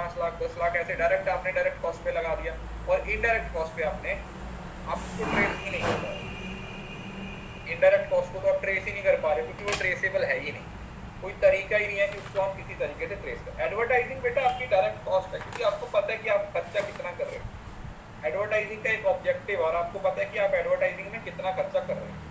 5 लाख 10 लाख ऐसे डायरेक्ट आपने direct cost पे लगा दिया, और इनडायरेक्ट कॉस्ट पे आपको ट्रेस ही नहीं कर पा रहे। इनडायरेक्ट कॉस्ट को तो आप ट्रेस ही नहीं कर पा रहे क्योंकि वो ट्रेसेबल है ही नहीं, कोई तरीका ही नहीं है कि उसको हम किसी तरीके से ट्रेस करें। एडवर्टाइजिंग बेटा आपकी डायरेक्ट कॉस्ट है क्योंकि आपको पता है कि आप खर्चा कितना कर रहे हो। एडवर्टाइजिंग का एक ऑब्जेक्टिव, और आपको पता है कि आप एडवर्टाइजिंग में कितना खर्चा कर रहे हो।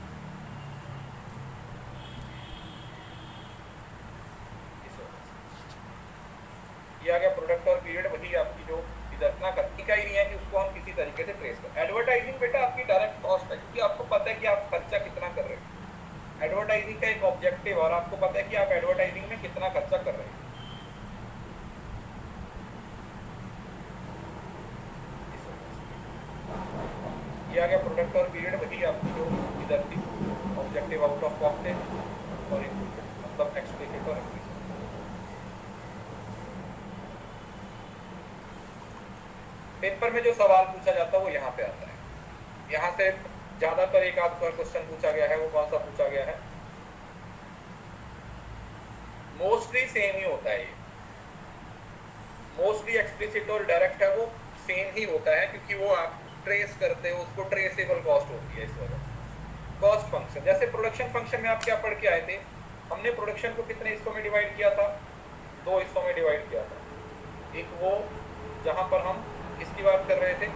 ये आ गया प्रोडक्ट और पीरियड, वही आपकी जो इतना तरीका ही नहीं है कि उसको हम किसी तरीके से ट्रेस करें। एडवर्टाइजिंग बेटा आपकी डायरेक्ट कॉस्ट है क्योंकि आपको पता है कि आप खर्चा कितना कर रहे हो। एडवर्टाइजिंग का एक ऑब्जेक्टिव, और आपको पता है कि आप एडवर्टाइजिंग में कितना खर्चा कर रहे हो। ये आ गया प्रोडक्ट और पीरियड, वही आपकी जो इधर थी ऑब्जेक्टिव आउट ऑफ कॉस्ट है, और मतलब एक्सप्लिसिट और इम्प्लिसिट। पेपर में जो सवाल पूछा जाता है वो यहाँ पे आता है। यहाँ से ज्यादातर एक आध क्वेश्चन पूछा गया है, वो कौन सा पूछा गया है? मोस्टली सेम ही होता है, ये मोस्टली एक्सप्लिसिट और डायरेक्ट है वो सेम ही होता है क्योंकि वो आप ट्रेस करते हो, उसको ट्रेसेबल कॉस्ट होती है इस वजह। कॉस्ट फंक्शन, जैसे प्रोडक्शन फंक्शन में आप क्या पढ़ के आए थे? हमने प्रोडक्शन को कितने हिस्सों में डिवाइड किया था? 2 हिस्सों में डिवाइड किया था। एक वो जहां पर हम किसकी बात कर रहे थे?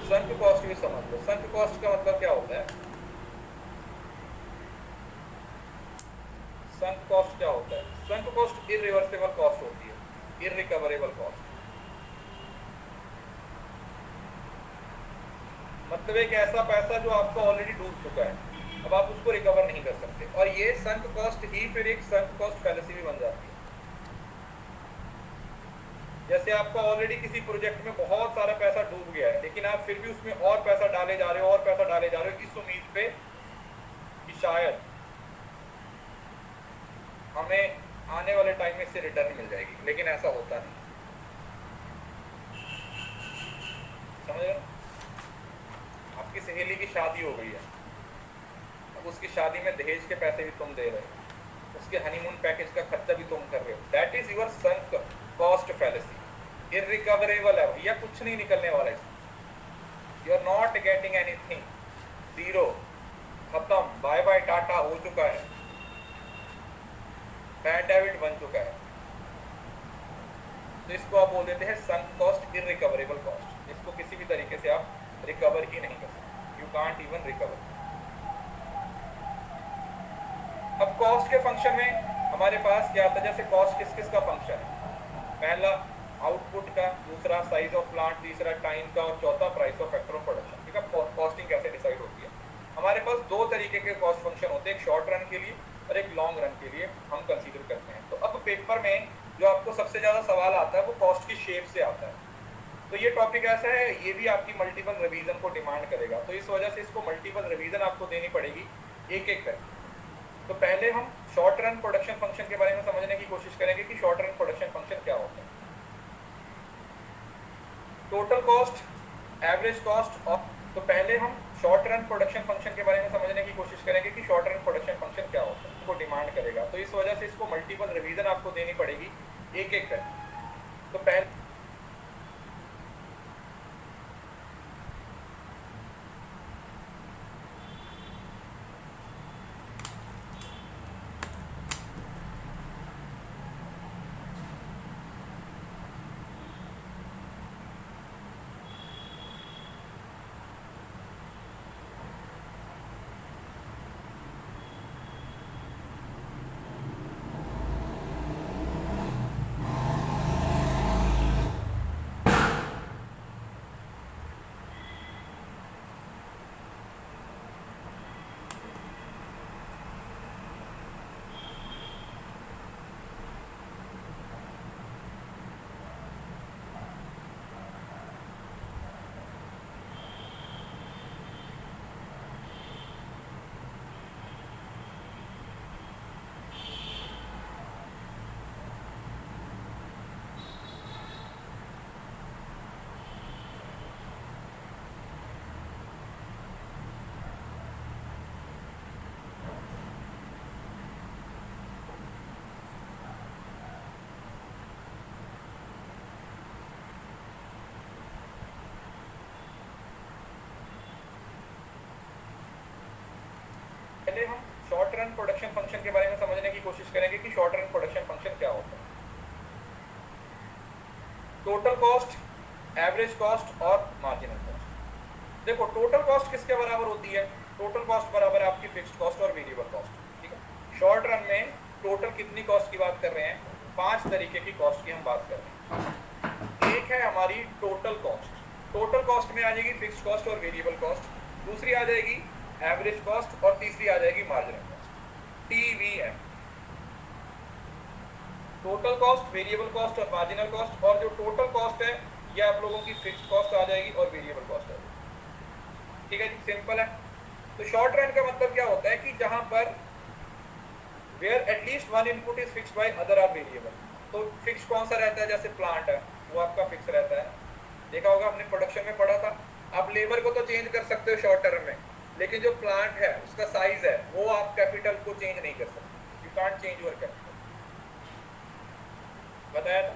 संक कॉस्ट भी समझ लो। संक कॉस्ट का मतलब क्या होता है? संक कॉस्ट क्या होता है? संक कॉस्ट इररिवर्सिबल कॉस्ट होती है, इररिकवरेबल कॉस्ट। मतलब एक ऐसा पैसा जो आपका ऑलरेडी डूब चुका है, अब आप उसको रिकवर नहीं कर सकते, और ये संक कॉस्ट ही फिर एक संक कॉस्ट फैलेसी भी बन जाती है। जैसे आपका ऑलरेडी किसी प्रोजेक्ट में बहुत सारा पैसा डूब गया है, लेकिन आप फिर भी उसमें और पैसा डाले जा रहे हो, और पैसा डाले जा रहे हो इस उम्मीद पे कि शायद हमें आने वाले टाइम में इससे रिटर्न मिल जाएगी, लेकिन ऐसा होता नहीं। समझ रहे हो? आपकी सहेली की शादी हो गई है, अब उसकी शादी में दहेज के पैसे भी तुम दे रहे हो, उसके हनीमून पैकेज का खर्चा भी तुम कर रहे हो। That is your sunk cost fallacy. Irrecoverable है भैया, कुछ नहीं निकलने वाला इसमें। You are not getting anything, zero, खत्म, बाय बाय टाटा हो चुका है, बैड डेबिट बन चुका है। तो इसको आप बोल देते हैं संक कॉस्ट, इररिकवरेबल कॉस्ट। इसको किसी भी तरीके से आप रिकवर ही नहीं कर सकते, यू कांट इवन रिकवर। अब कॉस्ट के फंक्शन में हमारे पास क्या आता है? जैसे कॉस्ट किस किस का फंक्शन है? पहला आउटपुट का, दूसरा साइज ऑफ प्लांट, तीसरा टाइम का, और चौथा price of factor of production. ठीक है, कॉस्टिंग कैसे डिसाइड होती है? हमारे पास 2 तरीके के कॉस्ट फंक्शन होते हैं, एक शॉर्ट रन के लिए और एक लॉन्ग रन के लिए हम कंसीडर करते हैं। तो अब पेपर में जो आपको सबसे ज्यादा सवाल आता है वो कॉस्ट की शेप से आता है। तो ये टॉपिक ऐसा है, ये भी आपकी मल्टीपल रिवीजन को डिमांड करेगा, तो इस वजह से इसको मल्टीपल रिवीजन आपको देनी पड़ेगी एक एक करके। तो पहले हम शॉर्ट रन प्रोडक्शन फंक्शन के बारे में समझने की कोशिश करेंगे कि शॉर्ट रन प्रोडक्शन फंक्शन क्या होता है। टोटल कॉस्ट, एवरेज कॉस्ट, और तो पहले हम शॉर्ट रन प्रोडक्शन फंक्शन के बारे में समझने की कोशिश करेंगे कि शॉर्ट रन प्रोडक्शन फंक्शन क्या होता है, इसको डिमांड करेगा। तो इस वजह से इसको मल्टीपल रिवीजन आपको देनी पड़ेगी एक एक करके। तो पहले पहले हम शॉर्ट रन प्रोडक्शन फंक्शन के बारे में समझने की कोशिश करेंगे कि शॉर्ट रन प्रोडक्शन फंक्शन क्या होता है। टोटल कॉस्ट, एवरेज कॉस्ट और मार्जिनल कॉस्ट। देखो टोटल कॉस्ट किसके बराबर होती है? टोटल कॉस्ट बराबर है आपकी फिक्स्ड कॉस्ट और वेरिएबल कॉस्ट, ठीक है। शॉर्ट रन में टोटल कितनी कॉस्ट की बात कर रहे हैं? 5 तरीके की कॉस्ट की हम बात कर रहे हैं। एक है हमारी टोटल कॉस्ट। टोटल कॉस्ट में आ जाएगी फिक्स्ड कॉस्ट और वेरिएबल कॉस्ट, दूसरी आ जाएगी एवरेज कॉस्ट और तीसरी आ जाएगी marginal cost, TVM। Total cost, variable cost और मार्जिनल कॉस्ट। और जो टोटल कॉस्ट है ये आप लोगों की फिक्स्ड कॉस्ट आ जाएगी और वेरिएबल कॉस्ट आ जाएगी, ठीक है जी, सिंपल है। तो शॉर्ट रन का मतलब क्या होता है कि जहां पर where at least one input is fixed by other are variable. तो फिक्स कौन सा रहता है? जैसे प्लांट है वो आपका फिक्स रहता है, देखा होगा हमने प्रोडक्शन में पढ़ा था। आप लेबर को तो चेंज कर सकते हो शॉर्ट टर्म में, लेकिन जो प्लांट है उसका साइज है वो आप कैपिटल को चेंज नहीं कर सकते। You can't change your capital, बताया था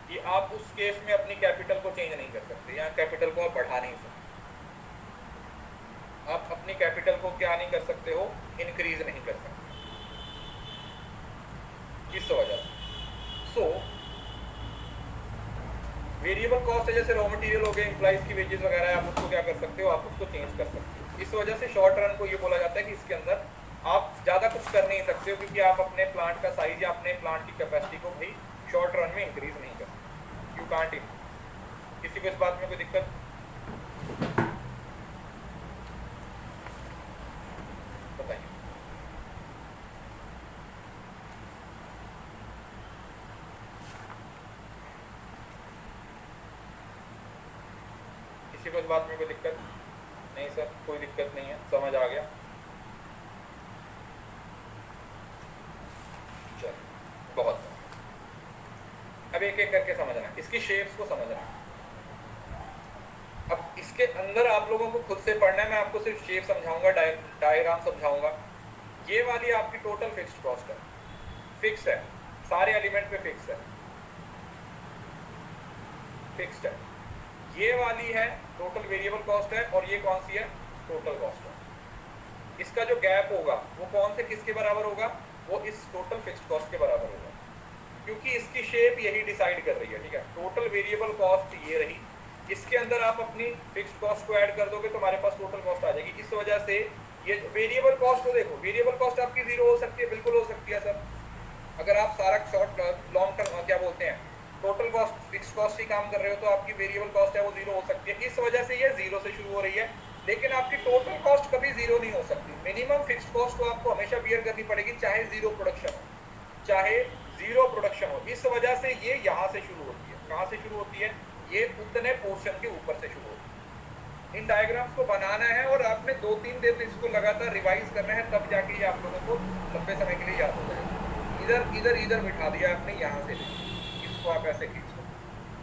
कि आप उस केस में अपनी कैपिटल को चेंज नहीं कर सकते, या कैपिटल को आप बढ़ा नहीं सकते। आप अपनी कैपिटल को क्या नहीं कर सकते हो? इंक्रीज नहीं कर सकते, इस वजह से। सो वेरिएबल कॉस्ट है, जैसे रॉ मटेरियल हो गए, एम्प्लॉइज की वेजेस वगैरह है, आप उसको क्या कर सकते हो? आप उसको चेंज कर सकते हो। इस वजह से शॉर्ट रन को ये बोला जाता है कि इसके अंदर आप ज़्यादा कुछ कर नहीं सकते हो, क्योंकि आप अपने प्लांट का साइज या अपने प्लांट की कैपेसिटी को भी शॉर्ट रन में इंक्रीज नहीं कर सकते। You can't increase. किसी को इस बात में कोई दिक्कत? बताइए। किसी को इस बात में कोई दिक्कत? नहीं सर, कोई दिक्कत नहीं है, समझ आ गया। चलो बहुत, अब एक एक करके समझना, इसकी शेप्स को समझना। अब इसके अंदर आप लोगों को खुद से पढ़ना है, मैं आपको सिर्फ शेप समझाऊंगा, डायग्राम समझाऊंगा। ये वाली आपकी टोटल फिक्स्ड कॉस्ट है, फिक्स है, सारे एलिमेंट पे फिक्स है, फिक्स्ड है। ये वाली है टोटल वेरिएबल कॉस्ट है, और ये कौन सी है? टोटल कॉस्ट है। इसका जो गैप होगा वो कौन से किसके बराबर होगा? वो इस टोटल फिक्स्ड कॉस्ट के बराबर होगा, क्योंकि इसकी शेप यही डिसाइड कर रही है, ठीक है। टोटल वेरिएबल कॉस्ट ये रही, इसके अंदर आप अपनी फिक्स्ड कॉस्ट को ऐड कर दोगे तो हमारे पास टोटल कॉस्ट आ जाएगी। इस वजह से ये वेरिएबल कॉस्ट को देखो, वेरिएबल कॉस्ट आपकी जीरो हो सकती है, बिल्कुल हो सकती है सर। अगर आप सारा शॉर्ट लॉन्ग टर्म क्या बोलते हैं, टोटल कॉस्ट फिक्स कॉस्ट ही काम कर रहे हो, तो आपकी वेरिएबल कॉस्ट है वो जीरो हो सकती है। इस वजह से ये जीरो से शुरू हो रही है, लेकिन आपकी टोटल कॉस्ट कभी जीरो नहीं हो सकती। मिनिमम फिक्स्ड कॉस्ट को आपको हमेशा बियर करनी पड़ेगी, चाहे जीरो प्रोडक्शन हो, चाहे जीरो प्रोडक्शन हो। इस वजह से ये यहाँ से शुरू होती है। कहाँ से शुरू होती है? ये उतने पोर्शन के ऊपर से शुरू होती है। इन डायग्राम्स को बनाना है और आपने 2-3 दिन इसको लगातार रिवाइज करना है, तब जाके ये आप लोगों को लंबे समय के लिए याद हो जाएगा। इधर इधर इधर बिठा दिया आपने, यहाँ से इसको आप ऐसे खींच लो,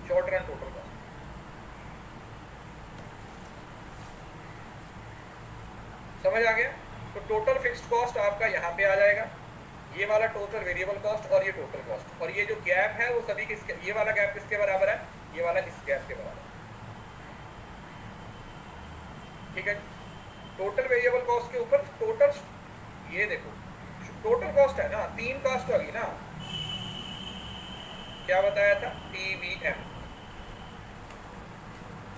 शॉर्ट रन टोटल कॉस्ट। समझ आ गया? तो टोटल फिक्स्ड कॉस्ट आपका यहाँ पे आ जाएगा, ये वाला टोटल वेरिएबल कॉस्ट और ये टोटल कॉस्ट, और ये जो गैप है वो सभी किसके, ये वाला गैप किसके बराबर है? ये वाला इस गैप के बराबर, ठीक है। टोटल वेरिएबल कॉस्ट के ऊपर टोटल, ये देखो टोटल कॉस्ट है ना, 3 कॉस्ट होगी ना, क्या बताया था? TVM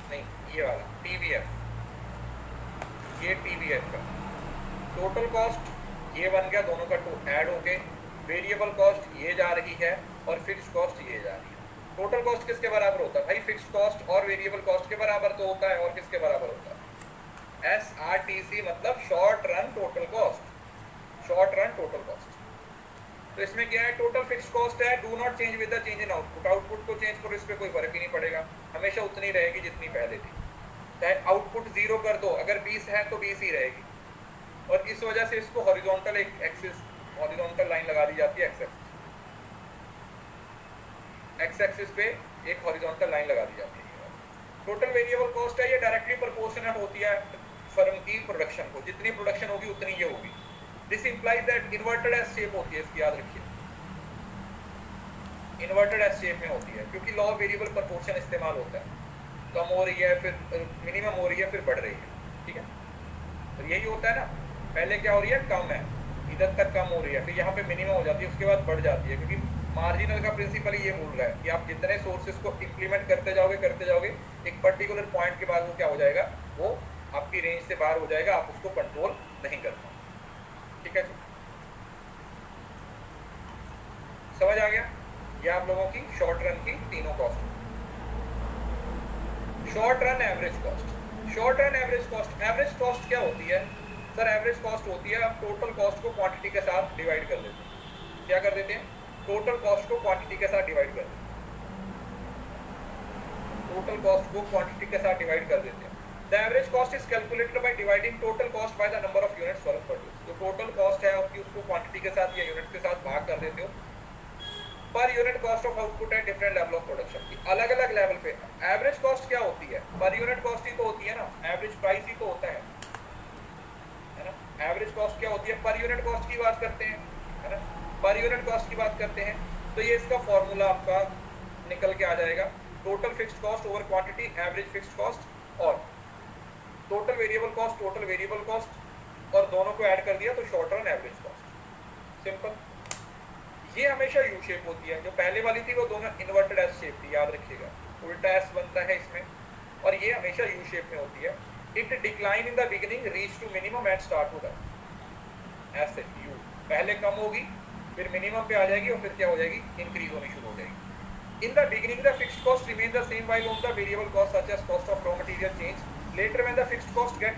नहीं, ये वाला TVF, ये TVF का टोटल कॉस्ट ये बन गया, दोनों का ऐड हो गए। वेरिएबल कॉस्ट ये जा रही है और फिक्स्ड कॉस्ट ये जा रही है। टोटल कॉस्ट किसके बराबर होता है भाई? फिक्स्ड कॉस्ट और वेरिएबल कॉस्ट के बराबर तो होता है, और किसके बराबर होता है? SRTC, मतलब short run total cost, short run total cost. तो इसमें क्या है? टोटल फिक्स्ड कॉस्ट है, do not change with the change in output. Output को चेंज करो, इस पर कोई फर्क ही नहीं पड़ेगा, हमेशा उतनी रहेगी जितनी पहले थी। चाहे आउटपुट 0 कर दो, अगर 20 है तो 20 ही रहेगी। और इस वजह से इसको हॉरिजॉन्टल एक एक्सिस, हॉरिजॉन्टल लाइन लगा दी जाती है, एक्स एक्सिस पे एक हॉरिजॉन्टल लाइन लगा दी जाती है। टोटल वेरिएबल कॉस्ट है, ये डायरेक्टली प्रोपोर्शनल होती है फर्म की प्रोडक्शन को, जितनी प्रोडक्शन होगी उतनी ये होगी। This implies that inverted S shape होती है इसकी, याद रखिए, इन्वर्टेड एस शेप में होती है, क्योंकि लॉ वेरिएबल प्रोपोर्शन इस्तेमाल होता है। कम हो रही है, फिर मिनिमम हो रही है, फिर बढ़ रही है, ठीक है। तो यही होता है ना, पहले क्या हो रही है, कम है, इधर तक कम हो रही है, फिर यहाँ पे मिनिमम हो जाती है, उसके बाद बढ़ जाती है, क्योंकि मार्जिनल का प्रिंसिपल ये बोल रहा है कि आप जितने सोर्सेज को इंप्लीमेंट करते जाओगे एक पर्टिकुलर पॉइंट के बाद वो क्या हो जाएगा, वो आपकी रेंज से बाहर हो जाएगा, आप उसको कंट्रोल नहीं कर पाओगे। ठीक है जी, समझ आ गया? ये आप लोगों की शॉर्ट रन की तीनों cost. Short run average cost. Short run average cost क्या होती है सर? एवरेज कॉस्ट होती है आप टोटल कॉस्ट को क्वांटिटी के साथ डिवाइड कर देते हैं। क्या कर देते हैं? टोटल कॉस्ट को क्वांटिटी के साथ डिवाइड कर देते हैं। टोटल कॉस्ट को क्वांटिटी के साथ डिवाइड कर देते हैं। The average cost is calculated by dividing total cost by the number of units produced. तो टोटल कॉस्ट है आपकी, उसको क्वांटिटी के साथ या यूनिट्स के साथ भाग कर देते हो। Per unit cost of output है डिफरेंट लेवल ऑफ प्रोडक्शन की, अलग अलग लेवल पे। एवरेज कॉस्ट क्या होती है? पर यूनिट कॉस्ट ही तो होती है ना, एवरेज प्राइस ही तो होता है ना। एवरेज कॉस्ट क्या होती है? पर यूनिट कॉस्ट की बात करते हैं, है ना, पर यूनिट कॉस्ट की बात करते हैं। तो ये इसका फॉर्मूला आपका निकल के आ जाएगा, total fixed cost over quantity average fixed cost, और टोटल वेरिएबल कॉस्ट, और दोनों को ऐड कर दिया तो short run average cost. Simple. ये हमेशा यू शेप होती है, जो पहले वाली थी वो दोनों इन्वर्टेड एस शेप थी, याद रखिएगा, उल्टा एस बनता है इसमें, और ये हमेशा यू शेप में होती है। It decline in the beginning, reach to minimum and start to that, ऐसे यू पहले कम होगी, फिर मिनिमम पे आ जाएगी, और फिर क्या हो जाएगी, इंक्रीज होनी शुरू हो जाएगी। In the beginning the fixed cost remain the same while on the variable cost such as cost of raw material change. Later when the fixed cost get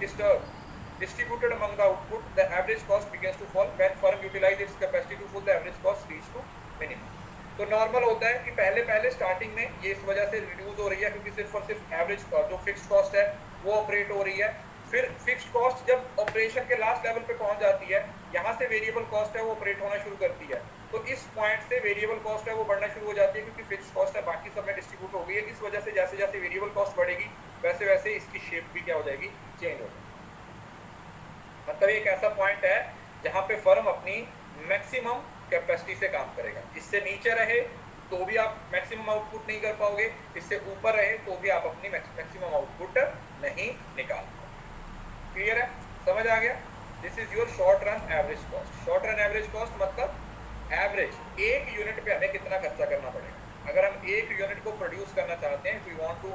distributed among the output, the average cost begins to fall. When firm utilize its capacity to full, the average cost reach to minimum. तो normal होता है कि पहले starting में ये इस वजह से रिड्यूस हो रही है, क्योंकि सिर्फ और सिर्फ एवरेज जो फिक्स्ड कॉस्ट है वो ऑपरेट हो रही है। फिर फिक्स्ड कॉस्ट जब ऑपरेशन के लास्ट लेवल पे पहुंच जाती है, यहाँ से वेरिएबल कॉस्ट है वो ऑपरेट होना शुरू करती है। तो इस पॉइंट से वेरिएबल कॉस्ट है वो बढ़ना शुरू हो जाती है, क्योंकि फिक्स्ड कॉस्ट है बाकी सब में डिस्ट्रीब्यूट हो गई है। इस वजह से जैसे जैसे वेरिएबल कॉस्ट बढ़ेगी वैसे वैसे इसकी शेप भी क्या हो जाएगी, चेंज हो जाएगी। मतलब एक ऐसा पॉइंट है जहां पे फर्म अपनी मैक्सिमम कैपेसिटी से काम करेगा। इससे नीचे रहे तो भी आप मैक्सिमम आउटपुट नहीं कर पाओगे, इससे ऊपर रहे तो भी आप अपनी मैक्सिमम आउटपुट नहीं निकाल पाओगे। क्लियर है? समझ आ गया? This is your short run average cost. Short run average cost मतलब एवरेज एक यूनिट पे हमें कितना खर्चा करना पड़ेगा। अगर हम एक यूनिट को प्रोड्यूस करना चाहते हैं, we want to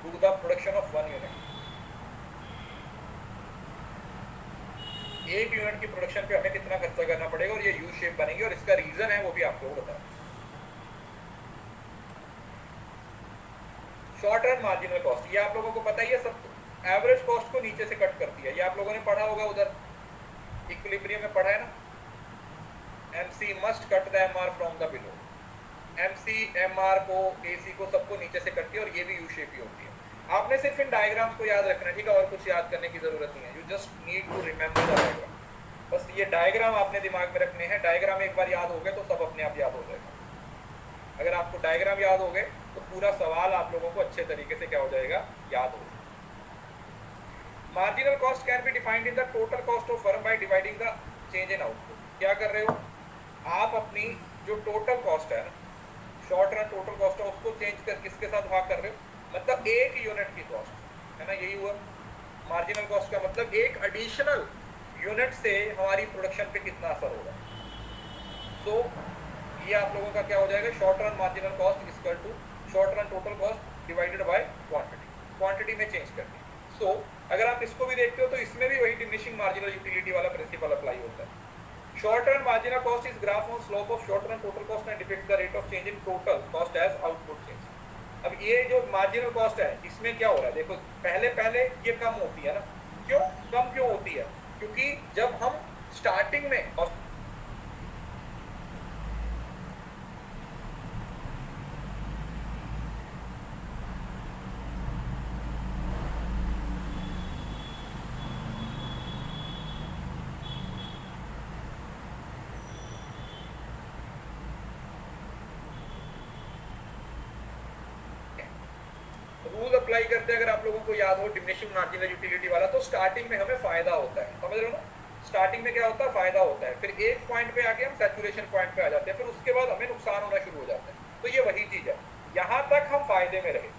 do the production of 1 unit, एक यूनिट की प्रोडक्शन पे हमें कितना खर्चा करना पड़ेगा, और ये यू शेप बनेगी। और इसका रीजन है वो भी आप लोगों को बताऊं। शॉर्ट रन मार्जिनल कॉस्ट, ये आप लोगों को पता ही है, सब एवरेज कॉस्ट को नीचे से कट करती है। ये आप लोगों ने पढ़ा होगा, उधर इक्विलिब्रियम में पढ़ा है ना, MC must cut the MR from the below. MC MR को, AC को, सबको नीचे से कटती है, और ये भी यू शेप ही होती है। आपने सिर्फ इन डायग्राम्स को याद रखना है, ठीक है, और कुछ याद करने की जरूरत नहीं है। You just need to remember the diagram. बस ये डायग्राम आपने दिमाग में रखने हैं। डायग्राम एक बार याद हो गए तो सब अपने आप याद हो जाएगा। अगर आपको डायग्राम याद हो गए तो पूरा सवाल आप लोगों को अच्छे तरीके से क्या हो जाएगा, याद हो जाएगा। Marginal cost can be defined in the total cost of firm by dividing the change in output. क्या कर रहे हो आप? अपनी जो टोटल कॉस्ट है, शॉर्ट रन टोटल कॉस्ट है, उसको चेंज कर किसके साथ भाग कर रहे हो? मतलब एक यूनिट की कॉस्ट है ना, यही हुआ मार्जिनल कॉस्ट का मतलब। एक एडिशनल यूनिट से हमारी प्रोडक्शन पे कितना असर होगा। तो ये आप लोगों का क्या हो जाएगा, short run marginal cost equal to short run total cost divided by quantity, quantity में चेंज करनी। सो अगर आप इसको भी देखते हो तो इसमें भी वही डिमिनिशिंग मार्जिनल यूटिलिटी वाला प्रिंसिपल अप्लाई होता है। Short run marginal cost is graph on slope of short run total cost and depicts the rate of change in total cost as output change. अब ये जो मार्जिनल कॉस्ट है, इसमें क्या हो रहा है, देखो पहले ये कम होती है ना। क्यों कम क्यों होती है? क्योंकि जब हम स्टार्टिंग में, और रूल अप्लाई करते हैं, अगर आप लोगों को याद हो डिमिनिशिंग मार्जिनल यूटिलिटी वाला, तो स्टार्टिंग में हमें फायदा होता है। समझ रहे हो ना? स्टार्टिंग में क्या होता है, फायदा होता है। फिर एक पॉइंट पे आके हम सैचुरेशन पॉइंट पे आ जाते हैं, फिर उसके बाद हमें नुकसान होना शुरू हो जाता है। तो ये वही चीज है, यहाँ तक हम फायदे में रहे,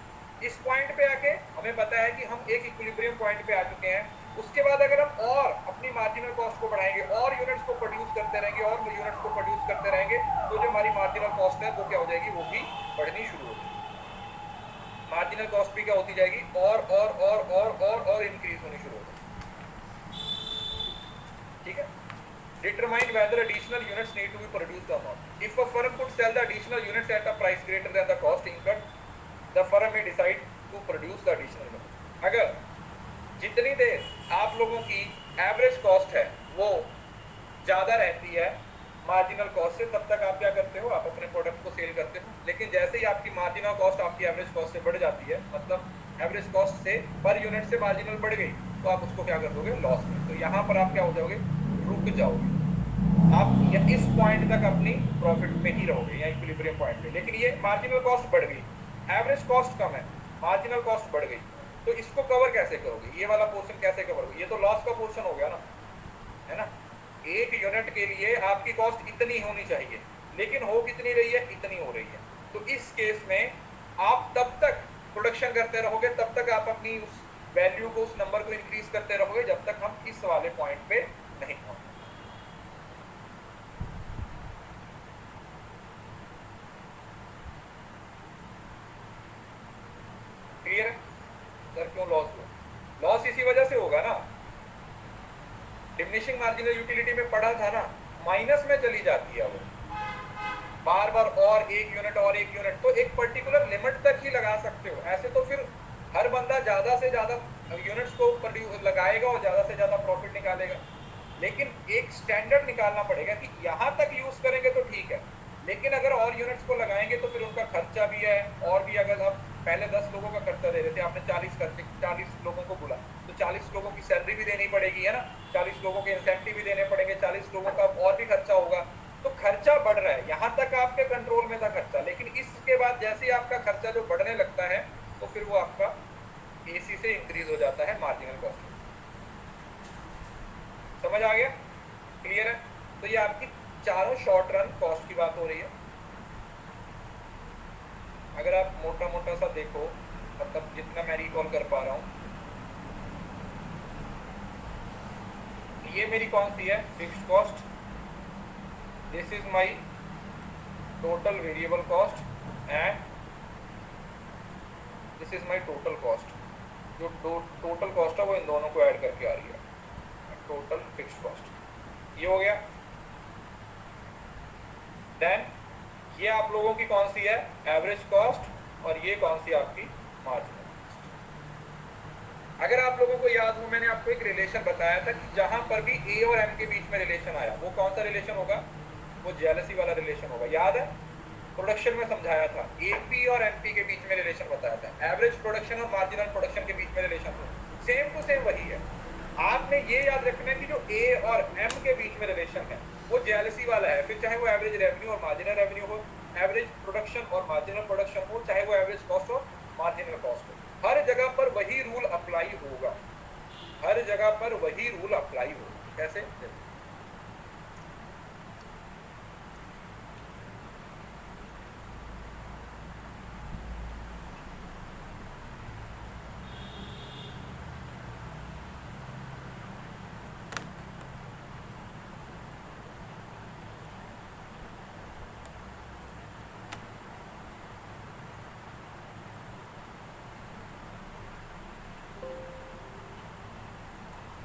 इस पॉइंट पे आके हमें पता है कि हम एक इक्विलिब्रियम पॉइंट पे आ चुके हैं। उसके बाद अगर हम और अपनी मार्जिनल कॉस्ट यूनिट्स को प्रोड्यूस करते रहेंगे तो जो हमारी मार्जिनल कॉस्ट है वो क्या हो जाएगी, वो भी बढ़नी शुरू हो जाएगी। मार्जिनल कॉस्ट भी क्या होती जाएगी, और इंक्रीज होनी शुरू हो जाएगी। ठीक है। Determine whether additional units need to be produced or not. If a firm could sell the additional units at a price greater than the cost incurred, the firm may decide to produce the additional units. अगर जितनी देर आप लोगों की average cost है वो ज़्यादा रहती है मार्जिनल कॉस्ट से, तब तक आप क्या करते हो, आप अपने प्रोडक्ट को सेल करते हो। लेकिन जैसे ही आपकी मार्जिनल कॉस्ट आपकी एवरेज कॉस्ट से बढ़ जाती है, मतलब एवरेज कॉस्ट से पर यूनिट से मार्जिनल बढ़ गई, तो आप उसको क्या कर दोगे, लॉस में। तो यहाँ पर आप क्या हो जाओगे, रुक जाओगे, आप या इस पॉइंट तक अपनी प्रॉफिट में ही रहोगे या इक्विलिब्रियम पॉइंट पे। लेकिन ये मार्जिनल कॉस्ट बढ़ गई, एवरेज कॉस्ट कम है, मार्जिनल कॉस्ट बढ़ गई, तो इसको कवर कैसे करोगे, ये वाला पोर्शन कैसे कवर होगा, ये तो लॉस का पोर्शन हो गया ना, है ना। एक यूनिट के लिए आपकी कॉस्ट इतनी होनी चाहिए, लेकिन हो कितनी रही है, इतनी हो रही है। तो इस केस में आप तब तक प्रोडक्शन करते रहोगे, तब तक आप अपनी उस वैल्यू को, उस नंबर को इंक्रीज करते रहोगे, जब तक हम इस वाले पॉइंट पे नहीं पहुंचे। क्लियर है सर? क्यों लॉस हुआ? लॉस इसी वजह से होगा ना, डिमिनिशिंग मार्जिनल यूटिलिटी में पढ़ा था ना, माइनस में चली जाती है वो बार बार, और एक यूनिट और एक यूनिट, तो एक पर्टिकुलर लिमिट तक ही लगा सकते हो। ऐसे तो फिर हर बंदा ज्यादा से ज्यादा यूनिट्स को लगाएगा और ज्यादा से ज्यादा प्रॉफिट निकालेगा। लेकिन एक स्टैंडर्ड निकालना पड़ेगा कि यहाँ तक यूज करेंगे तो ठीक है, लेकिन अगर और यूनिट्स को लगाएंगे तो फिर उनका खर्चा भी है, और भी अगर आप पहले 10 लोगों का खर्चा दे रहे थे, आपने 40 लोगों को बुला, तो 40 लोगों की सैलरी भी देनी पड़ेगी, है ना, 40 लोगों के इंसेंटिव भी देने पड़ेंगे, 40 लोगों का और भी खर्चा होगा। तो खर्चा बढ़ रहा है, यहाँ तक आपके कंट्रोल में था खर्चा, लेकिन इसके बाद जैसे ही आपका खर्चा जो बढ़ने लगता है, तो फिर वो आपका एसी से इंक्रीज हो जाता है मार्जिनल कॉस्ट। समझ आ गया? क्लियर है? तो ये आपकी चारों शॉर्ट रन कॉस्ट की बात हो रही है। अगर आप मोटा मोटा सा देखो, मतलब जितना मैं रिकॉल कर पा रहा हूं, ये मेरी कौन सी है, fixed cost, this is my total variable cost, and this is my total cost. जो टोटल कॉस्ट है वो इन दोनों को ऐड करके आ रही है, टोटल फिक्स्ड कॉस्ट। ये हो गया। देन ये आप लोगों की कौन सी है, एवरेज कॉस्ट, और ये कौन सी आपकी मार्जिनल कॉस्ट। अगर आप लोगों को याद हो, मैंने आपको एक रिलेशन बताया था कि जहां पर भी ए और एम के बीच में रिलेशन आया, वो कौन सा रिलेशन होगा, वो जेलसी वाला रिलेशन होगा। याद है? प्रोडक्शन में समझाया था, एपी और एमपी के बीच में रिलेशन बताया था, एवरेज प्रोडक्शन और मार्जिनल प्रोडक्शन के बीच में रिलेशन था। सेम टू सेम वही है। आपने ये याद रखना है कि जो ए और एम के बीच में रिलेशन है वो जेलसी वाला है, फिर चाहे वो एवरेज रेवेन्यू और मार्जिनल रेवेन्यू हो, एवरेज प्रोडक्शन और मार्जिनल प्रोडक्शन हो, चाहे वो एवरेज कॉस्ट और मार्जिनल कॉस्ट हो, हर जगह पर वही रूल अप्लाई होगा, हर जगह पर वही रूल अप्लाई होगा। कैसे?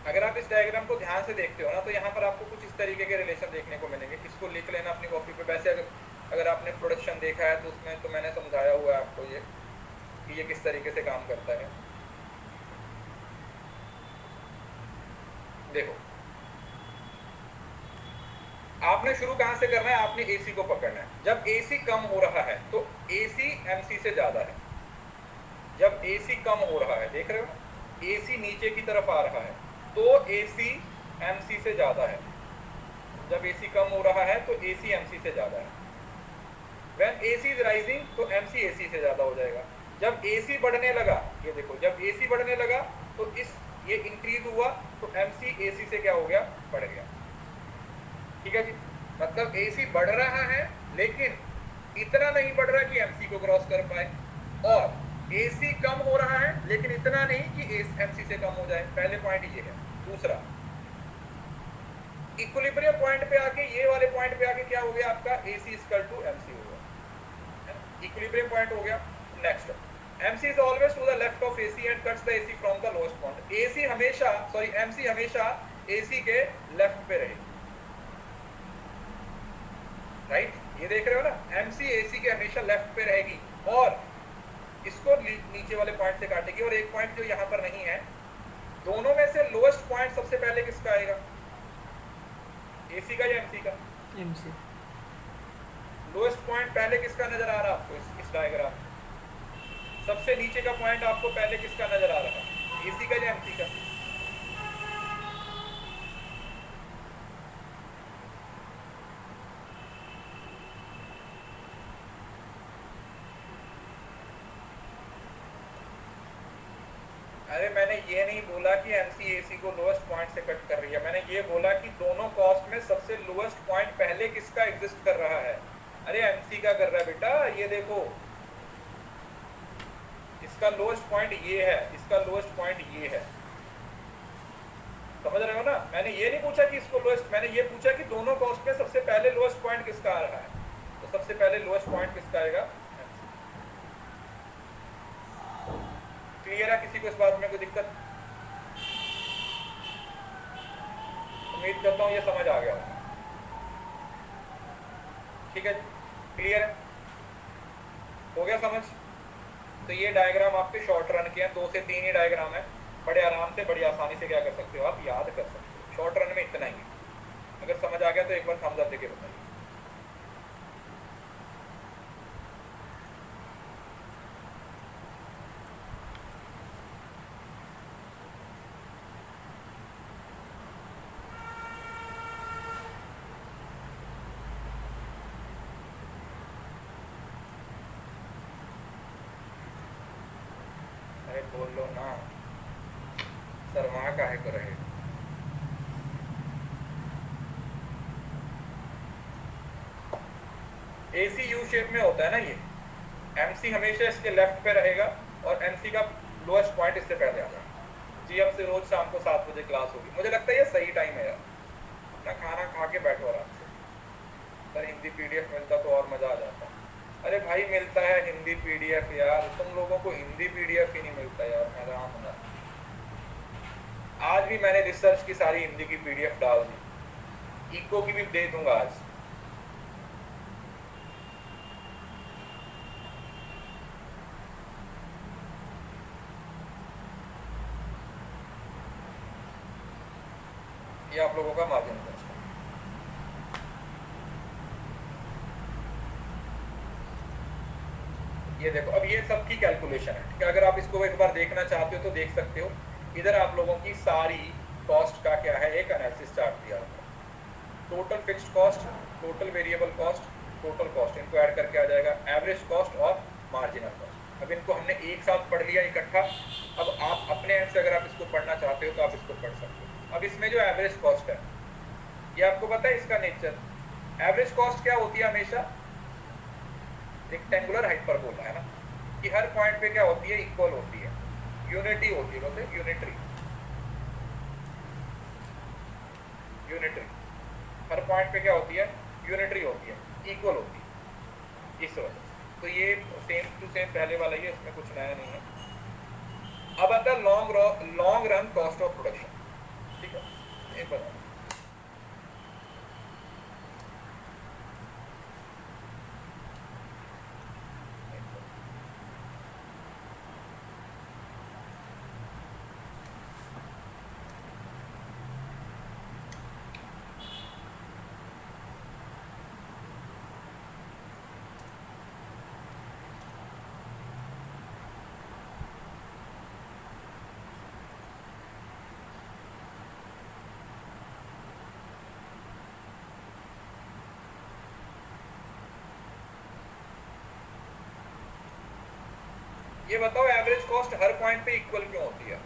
अगर आप इस डायग्राम को ध्यान से देखते हो ना, तो यहाँ पर आपको कुछ इस तरीके के रिलेशन देखने को मिलेंगे। इसको लिख लेना अपनी कॉपी पे। वैसे अगर आपने प्रोडक्शन देखा है तो उसमें तो मैंने समझाया हुआ है आपको ये कि ये किस तरीके से काम करता है। देखो, आपने शुरू कहाँ से करना है, आपने एसी को पकड़ना है। जब एसी कम हो रहा है तो एसी एमसी से ज्यादा है। जब एसी कम हो रहा है, देख रहे हो, एसी नीचे की तरफ आ रहा है तो एसी एमसी से ज्यादा है। जब एसी कम हो रहा है तो एसी एमसी से ज्यादा है। When AC is rising तो MC AC से ज्यादा हो जाएगा। जब AC बढ़ने लगा, ये देखो, जब AC बढ़ने लगा तो ये इंक्रीज हुआ तो MC AC से क्या हो गया, बढ़ गया। ठीक है जी, मतलब AC बढ़ रहा है लेकिन इतना नहीं बढ़ रहा कि MC को क्रॉस कर पाए, और AC कम हो रहा है लेकिन इतना नहीं कि MC से कम हो जाए। पहले पॉइंट ये है। दूसरा, इक्विलिब्रियम पॉइंट पे आके, ये वाले पॉइंट पे आके क्या हो गया आपका, AC इक्वल टू MC हो गया, इक्विलिब्रियम पॉइंट हो गया। Next, MC is always to the left of AC and cuts the AC from the lowest point। AC हमेशा, सॉरी MC हमेशा AC के लेफ्ट पे रहेगी, राइट, ये देख रहे हो ना, MC AC के हमेशा लेफ्ट पे रहेगी और इसको नीचे वाले पॉइंट से काटेगी। और एक पॉइंट जो यहाँ पर नहीं है, दोनों में से लोएस्ट पॉइंट सबसे पहले किसका आएगा, AC का या MC का? MC। लोएस्ट पॉइंट पहले किसका नजर आ रहा है आपको इस डायग्राम में? सबसे नीचे का पॉइंट आपको पहले किसका नजर आ रहा है, AC का या MC का? अरे मैंने ये नहीं बोला कि MC AC को लोएस्ट पॉइंट से कट कर रही है, मैंने ये बोला कि दोनों कॉस्ट में सबसे लोएस्ट पॉइंट पहले किसका एग्जिस्ट कर रहा है। अरे MC का कर रहा है बेटा, ये देखो, इसका लोएस्ट पॉइंट ये है, इसका लोएस्ट पॉइंट ये है, समझ रहे हो ना। मैंने ये नहीं पूछा कि इसको लोएस्ट, मैंने ये पूछा कि दोनों कॉस्ट में सबसे पहले लोएस्ट पॉइंट किसका आ रहा है, तो सबसे पहले लोएस्ट पॉइंट किसका आएगा, क्लियर है? किसी को इस बात में कोई दिक्कत? उम्मीद करता हूँ ये समझ आ गया, ठीक है, क्लियर है, हो गया समझ। तो ये डायग्राम आपके शॉर्ट रन के हैं, 2 से 3 ही डायग्राम है, बड़े आराम से बड़ी आसानी से क्या कर सकते हो आप, याद कर सकते हो। शॉर्ट रन में इतना ही, अगर समझ आ गया तो एक बार थम्स अप देके बताइए। बोल लो ना, शर्मा काहे को रहे। AC यू शेप में होता है ना ये, MC हमेशा इसके लेफ्ट पे रहेगा और MC का लोएस्ट पॉइंट इससे पहले आ जाएगा। जी अब से रोज शाम को 7 बजे क्लास होगी, मुझे लगता है ये सही टाइम है यार, अपना खाना खा के बैठो आराम से। सर हिंदी PDF मिलता तो और मजा आ जाता। अरे भाई मिलता है हिंदी PDF यार, तुम लोगों को हिंदी PDF ही नहीं मिलता यार, मैं राम हूं। आज भी मैंने रिसर्च की सारी हिंदी की PDF डाल दी, इको की भी दे दूंगा आज। ये आप लोगों का माध्यम है। ये देखो, अब ये सब की कैलकुलेशन है, ठीक है, अगर आप इसको एक बार देखना चाहते हो तो देख सकते हो। इधर आप लोगों की सारी कॉस्ट का क्या है, एक एनालिसिस चार्ट दिया हुआ है, total fixed cost, total variable cost, total cost, इनको ऐड करके आ जाएगा एवरेज कॉस्ट और मार्जिनल कॉस्ट। अब इनको हमने एक साथ पढ़ लिया इकट्ठा, अब आप अपने एंड से अगर आप इसको पढ़ना चाहते हो तो आप इसको पढ़ सकते हो। अब इसमें जो एवरेज कॉस्ट है, ये आपको पता है इसका नेचर, एवरेज कॉस्ट क्या होती है हमेशा, रेक्टेंगुलर हाइपरबोला है ना, कि हर पॉइंट पे क्या होती है, इक्वल होती है, यूनिटी होती है, बोलते हैं यूनिटरी, यूनिटरी, हर पॉइंट पे क्या होती है, यूनिटरी होती है, इक्वल होती है, इस वजह से। तो ये सेम टू सेम पहले वाला ही है, इसमें कुछ नया नहीं है। अब आता है long run cost of production, ठीक है, एक बार ये बताओ, एवरेज कॉस्ट हर पॉइंट पे इक्वल क्यों होती है,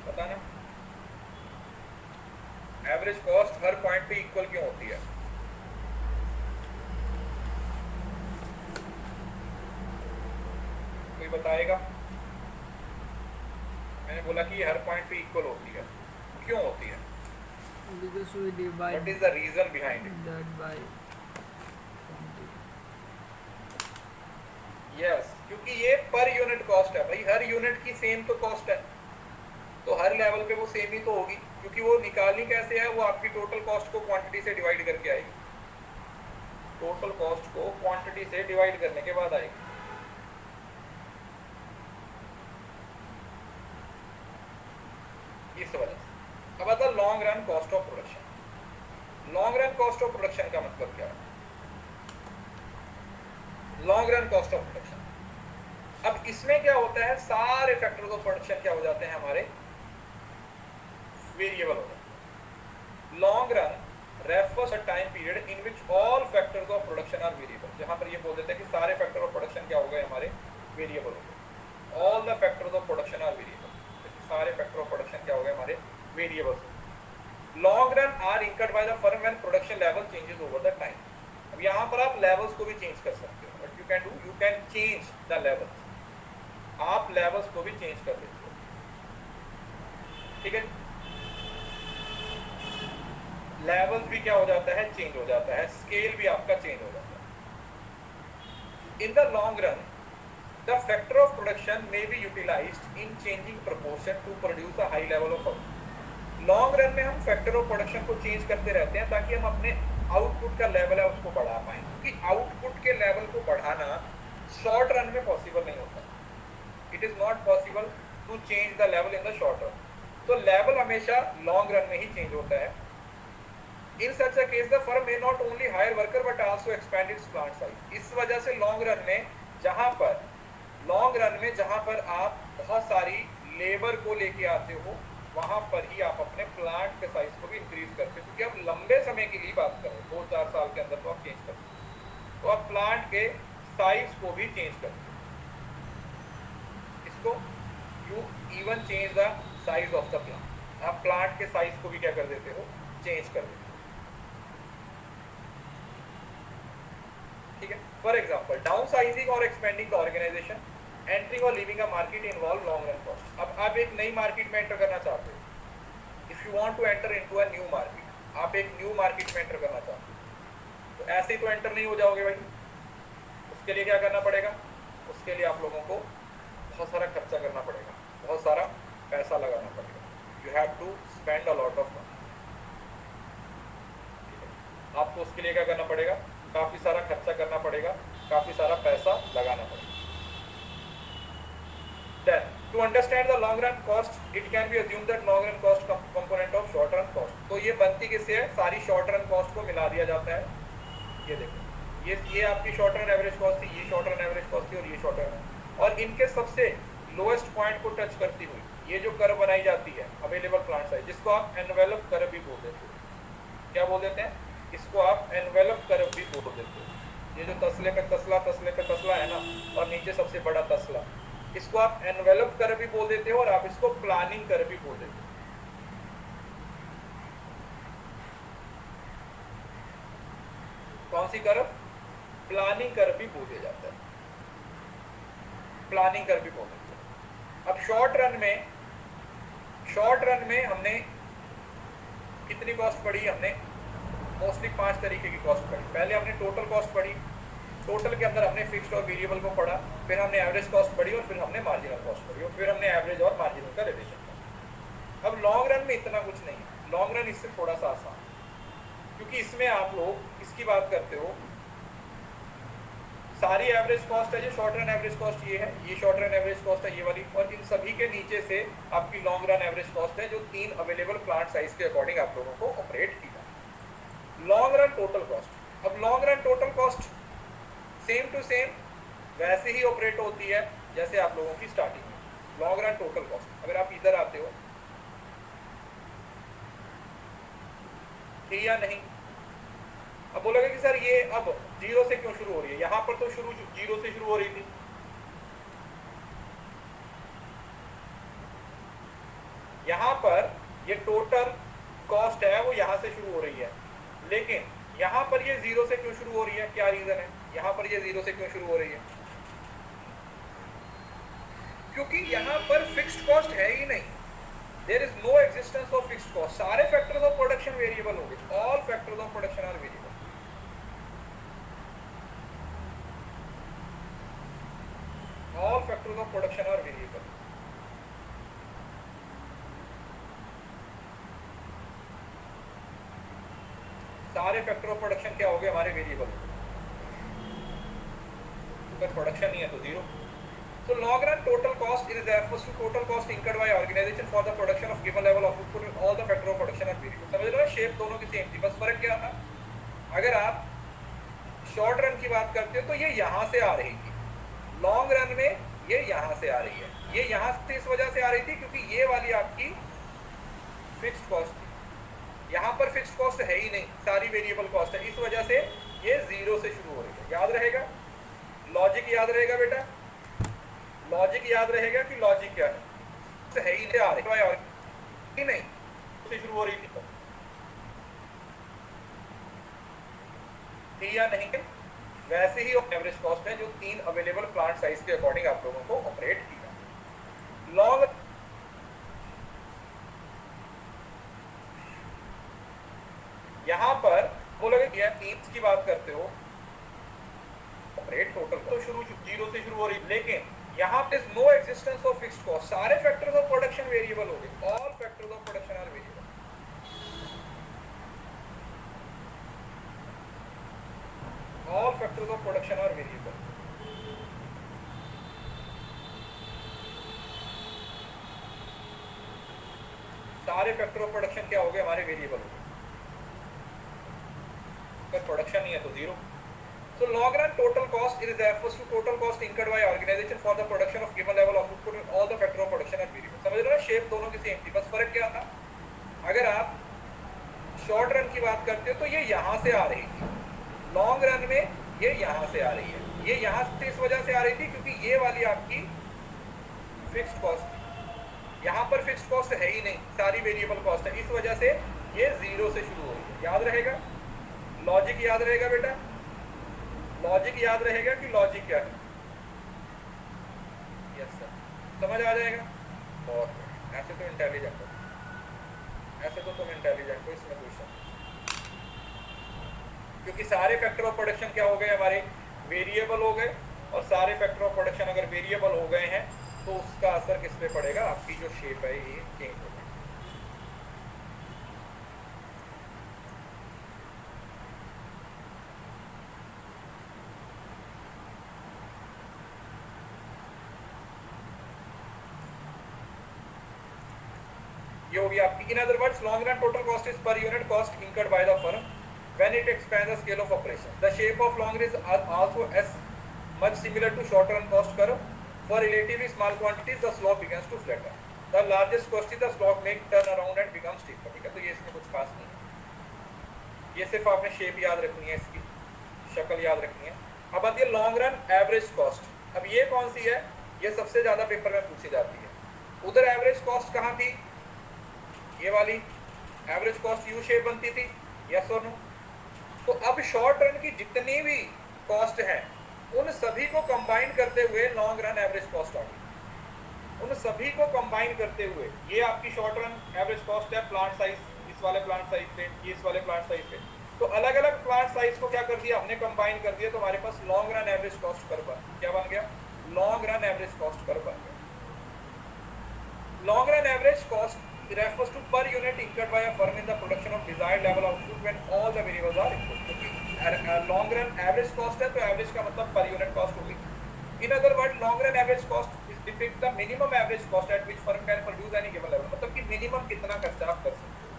बताना। एवरेज कॉस्ट हर पॉइंट पे इक्वल क्यों होती है, कोई बताएगा? मैंने बोला कि हर पॉइंट पे इक्वल होती है, क्यों होती है? because we divide What is the reason behind it? that by 20. Yes, क्योंकि ये पर यूनिट कॉस्ट है भाई, हर यूनिट की सेम तो कॉस्ट है, तो हर लेवल पे वो सेम ही तो होगी, क्योंकि वो निकालनी कैसे है, वो आपकी टोटल कॉस्ट को क्वांटिटी से डिवाइड करके आएगी, टोटल कॉस्ट को क्वांटिटी से डिवाइड करने के बाद आएगी। इस वजह से अब आता है long run cost of production. Long run cost of production का मतलब क्या है? Long run cost of production, अब इसमें क्या होता है, सारे फैक्टर्स ऑफ प्रोडक्शन क्या हो जाते हैं हमारे, वेरिएबल हो जाते हैं। Long run refers a time period in which all factors of production are variable, जहां पर ये बोल देते हैं कि सारे फैक्टर ऑफ प्रोडक्शन क्या हो गए हमारे, वेरिएबल हो गए। All the factors of production are variable, सारे फैक्टर ऑफ प्रोडक्शन क्या हो गए हमारे, variables. Long run are incurred by the firm when production level changes over the time. अब यहाँ पर आप लेवल्स को भी चेंज कर सकते हो, but you can do, you can change the levels, आप लेवल्स को भी चेंज कर देते हो, ठीक है। लेवल्स भी क्या हो जाता है, चेंज हो जाता है, स्केल भी आपका चेंज हो जाता है। In the long run the factor of production may be utilized in changing proportion to produce a high level of output. Long run में हम फैक्टर ऑफ प्रोडक्शन को चेंज करते रहते हैं ताकि हम अपने आउटपुट का लेवल है उसको बढ़ा पाए, क्योंकि आउटपुट के लेवल को बढ़ाना शॉर्ट रन में पॉसिबल नहीं होता। It is not possible to change the level in the short run, तो लेवल हमेशा लॉन्ग रन में ही चेंज होता है। In such a case the firm may not only hire worker but also expand its plant size. इस वजह से long run में जहां पर आप बहुत सारी लेबर को लेके आते हो, वहां पर ही आप अपने प्लांट के साइज को भी इंक्रीज करते हो, क्योंकि आप लंबे समय के लिए बात करें, 2-4 साल के अंदर तो आप चेंज करते हो, तो आप प्लांट के साइज को भी चेंज करते हो। इसको you even change the size of the plant, आप प्लांट के साइज को भी क्या कर देते हो, चेंज कर देते हो, ठीक है। फॉर एग्जाम्पल डाउन साइजिंग और एक्सपेंडिंग द ऑर्गेनाइजेशन, एंट्रिंग और leaving a market involve long run cost. अब आप एक नई मार्केट में एंटर करना चाहते हो, if you want to enter into a new market, आप एक न्यू मार्केट में एंटर करना चाहते हो, तो ऐसे ही तो एंटर नहीं हो जाओगे भाई, उसके लिए क्या करना पड़ेगा, उसके लिए आप लोगों को बहुत सारा खर्चा करना पड़ेगा, बहुत सारा पैसा लगाना पड़ेगा, you have to spend a lot of money, आपको उसके लिए क्या करना पड़ेगा, काफी सारा खर्चा करना पड़ेगा, काफी सारा पैसा लगाना पड़ेगा। Then, to understand the long run cost, it can be assumed that long run cost component of short run cost। तो ये बनती किससे है, सारी short run cost को मिला दिया जाता है। ये देखो, ये आपकी short run average cost थी, ये short run average cost थी, और ये short run, और इनके सबसे lowest point को टच करती हुई ये जो कर्व बनाई जाती है अवेलेबल प्लांट साइज, जिसको आप एनवेलप कर्व भी बोल देते हो। क्या बोल देते हैं इसको, आप एनवेलप कर्व भी बोल देते हो। ये जो तसले पे तसला है ना, और नीचे सबसे बड़ा तसला, इसको आप एनवेलप कर्व भी बोल देते हो, और आप इसको प्लानिंग कर्व भी बोल देते हो। कौन सी कर्व, प्लानिंग कर्व भी बोल दिया जाता है, प्लानिंग कर्व भी बोल देते हैं। अब शॉर्ट रन में हमने कितनी कॉस्ट पढ़ी, हमने मोस्टली 5 तरीके की कॉस्ट पढ़ी। पहले हमने टोटल कॉस्ट पढ़ी, टोटल के अंदर हमने फिक्स्ड और वेरिएबल को पढ़ा, फिर हमने एवरेज कॉस्ट पढ़ी, और फिर हमने मार्जिनल कॉस्ट पढ़ी, और फिर हमने एवरेज और मार्जिनल का रिलेशन पढ़ा। अब लॉन्ग रन में इतना कुछ नहीं है, लॉन्ग रन इससे थोड़ा सा आसान, क्योंकि इसमें आप लोग इसकी बात करते हो, सारी एवरेज कॉस्ट है, जो शॉर्ट रन एवरेज कॉस्ट ये है, ये शॉर्ट रन एवरेज कॉस्ट है ये वाली, और इन सभी के नीचे से आपकी लॉन्ग रन एवरेज कॉस्ट है, जो 3 अवेलेबल प्लांट साइज के अकॉर्डिंग आप लोगों को ऑपरेट की जाए। लॉन्ग रन टोटल कॉस्ट, अब long run total cost same to same वैसे ही ऑपरेट होती है जैसे आप लोगों की स्टार्टिंग में। लॉन्ग रन टोटल कॉस्ट, अगर आप इधर आते हो, ठीक या नहीं, अब बोलोगे कि सर ये अब 0 से क्यों शुरू हो रही है, यहां पर तो 0 से शुरू हो रही थी, यहां पर ये टोटल कॉस्ट है वो यहां से शुरू हो रही है, लेकिन यहां पर ये 0 से क्यों शुरू हो रही है, क्या रीजन है, यहां पर ये 0 से क्यों शुरू हो रही है, क्योंकि यहां पर फिक्स्ड कॉस्ट है ही नहीं, there is no existence of fixed cost, सारे फैक्टर्स ऑफ प्रोडक्शन वेरिएबल होंगे, all factors of production are variable, all factors of production are variable. सारे फैक्टर ऑफ प्रोडक्शन क्या हो गए हमारे वेरिएबल हो गए, अगर प्रोडक्शन नहीं है तो zero. So long run total cost is equals to total cost incurred by organization for the production of given level of output and all the factor of production are variable. समझ रहे हो, shape दोनों की same थी, बस फर्क क्या था, अगर आप शॉर्ट रन की बात करते हो तो ये यहाँ से आ रही थी, लॉन्ग रन में ये यहाँ से आ रही है, ये यहाँ से इस वजह से आ रही थी क्योंकि ये वाली आपकी फिक्स्ड कॉस्ट थी, यहाँ पर फिक्स्ड कॉस्ट है ही नहीं, सारी वेरिएबल कॉस्ट है, इस वजह से ये जीरो से शुरू हो रही है. याद रहेगा, लॉजिक याद रहेगा बेटा, लॉजिक याद रहेगा कि लॉजिक क्या है ही नहीं, आ रही है नहीं से शुरू हो रही थी या नहीं. वैसे ही एवरेज कॉस्ट है जो 3 अवेलेबल प्लांट साइज के अकॉर्डिंग आप लोगों को ऑपरेट किया. लॉन्ग यहां पर बोलोगे क्या, 3 की बात करते हो, ऑपरेट टोटल तो शुरू जीरो से शुरू हो रही, लेकिन यहां पे no existence of fixed cost, सारे फैक्टर्स ऑफ प्रोडक्शन वेरिएबल हो गए, all factors of production are variable, all factors of production are variable. सारे फैक्टर ऑफ प्रोडक्शन क्या हो गए हमारे वेरिएबल हो गए, अगर प्रोडक्शन नहीं है तो zero. So long run total cost is equals to total cost incurred by organization for the production of given level of output and all the factor of production are variable. समझ रहे हो, shape दोनों की same थी, बस फर्क क्या था, अगर आप शॉर्ट रन की बात करते हो तो ये यहाँ से आ रही थी, लॉन्ग रन में ये यहाँ से आ रही है, ये यहाँ से इस वजह से आ रही थी क्योंकि ये वाली आपकी फिक्स्ड कॉस्ट थी, यहाँ पर फिक्स्ड कॉस्ट है ही नहीं, सारी वेरिएबल कॉस्ट है, इस वजह से ये जीरो से शुरू हो रही है. याद रहेगा, लॉजिक याद रहेगा बेटा, लॉजिक याद रहेगा कि लॉजिक क्या है. यस सर, समझ आ जाएगा, बहुत ऐसे तो इंटेलिजेंट हो, ऐसे तो तुम इंटेलिजेंट हो, इसमें क्वेश्चन, क्योंकि सारे फैक्टर ऑफ प्रोडक्शन क्या हो गए हमारे वेरिएबल हो गए, और सारे फैक्टर ऑफ प्रोडक्शन अगर वेरिएबल हो गए हैं तो उसका असर किस पे पड़ेगा, आपकी जो शेप है ये चेंज हो गई. ये होगी आपकी, in other words long run total cost is per unit cost incurred by the firm when it expands the scale of operation. The shape of long run is also as much similar to short run cost curve. For relatively small quantities, the slope begins to flatten. The largest quantity, the slope may turn around and become steeper. ठीक है, तो ये इसमें कुछ खास नहीं है, ये सिर्फ आपने शेप याद रखनी है, इसकी शक्ल याद रखनी है. अब आती है लॉन्ग रन एवरेज कॉस्ट. अब ये कौन सी है, ये सबसे ज्यादा पेपर में पूछी जाती है. उधर एवरेज कॉस्ट कहाँ थी, ये वाली एवरेज कॉस्ट यू शेप बनती थी, यस और नो. तो अब शॉर्ट रन की जितनी भी कॉस्ट है उन सभी को कंबाइन करते हुए लॉन्ग रन एवरेज कॉस्ट आ गई, उन सभी को कंबाइन करते हुए ये आपकी शॉर्ट रन एवरेज कॉस्ट है, प्लांट साइज इस वाले प्लांट साइज पे, इस वाले प्लांट साइज पे, तो अलग अलग प्लांट साइज को क्या कर दिया हमने, कंबाइन कर दिया, तो हमारे पास long run average cost curve क्या बन गया, long run average cost curve बन गया. Long run average cost refers to per unit incurred by a firm in the production of desired level output when all the variables are equal. क्योंकि long run average cost है तो average का मतलब per unit cost होगी. In other word long run average cost is depict the minimum average cost at which firm can produce any given level, मतलब कि minimum कितना खर्चा आप कर सकते हो.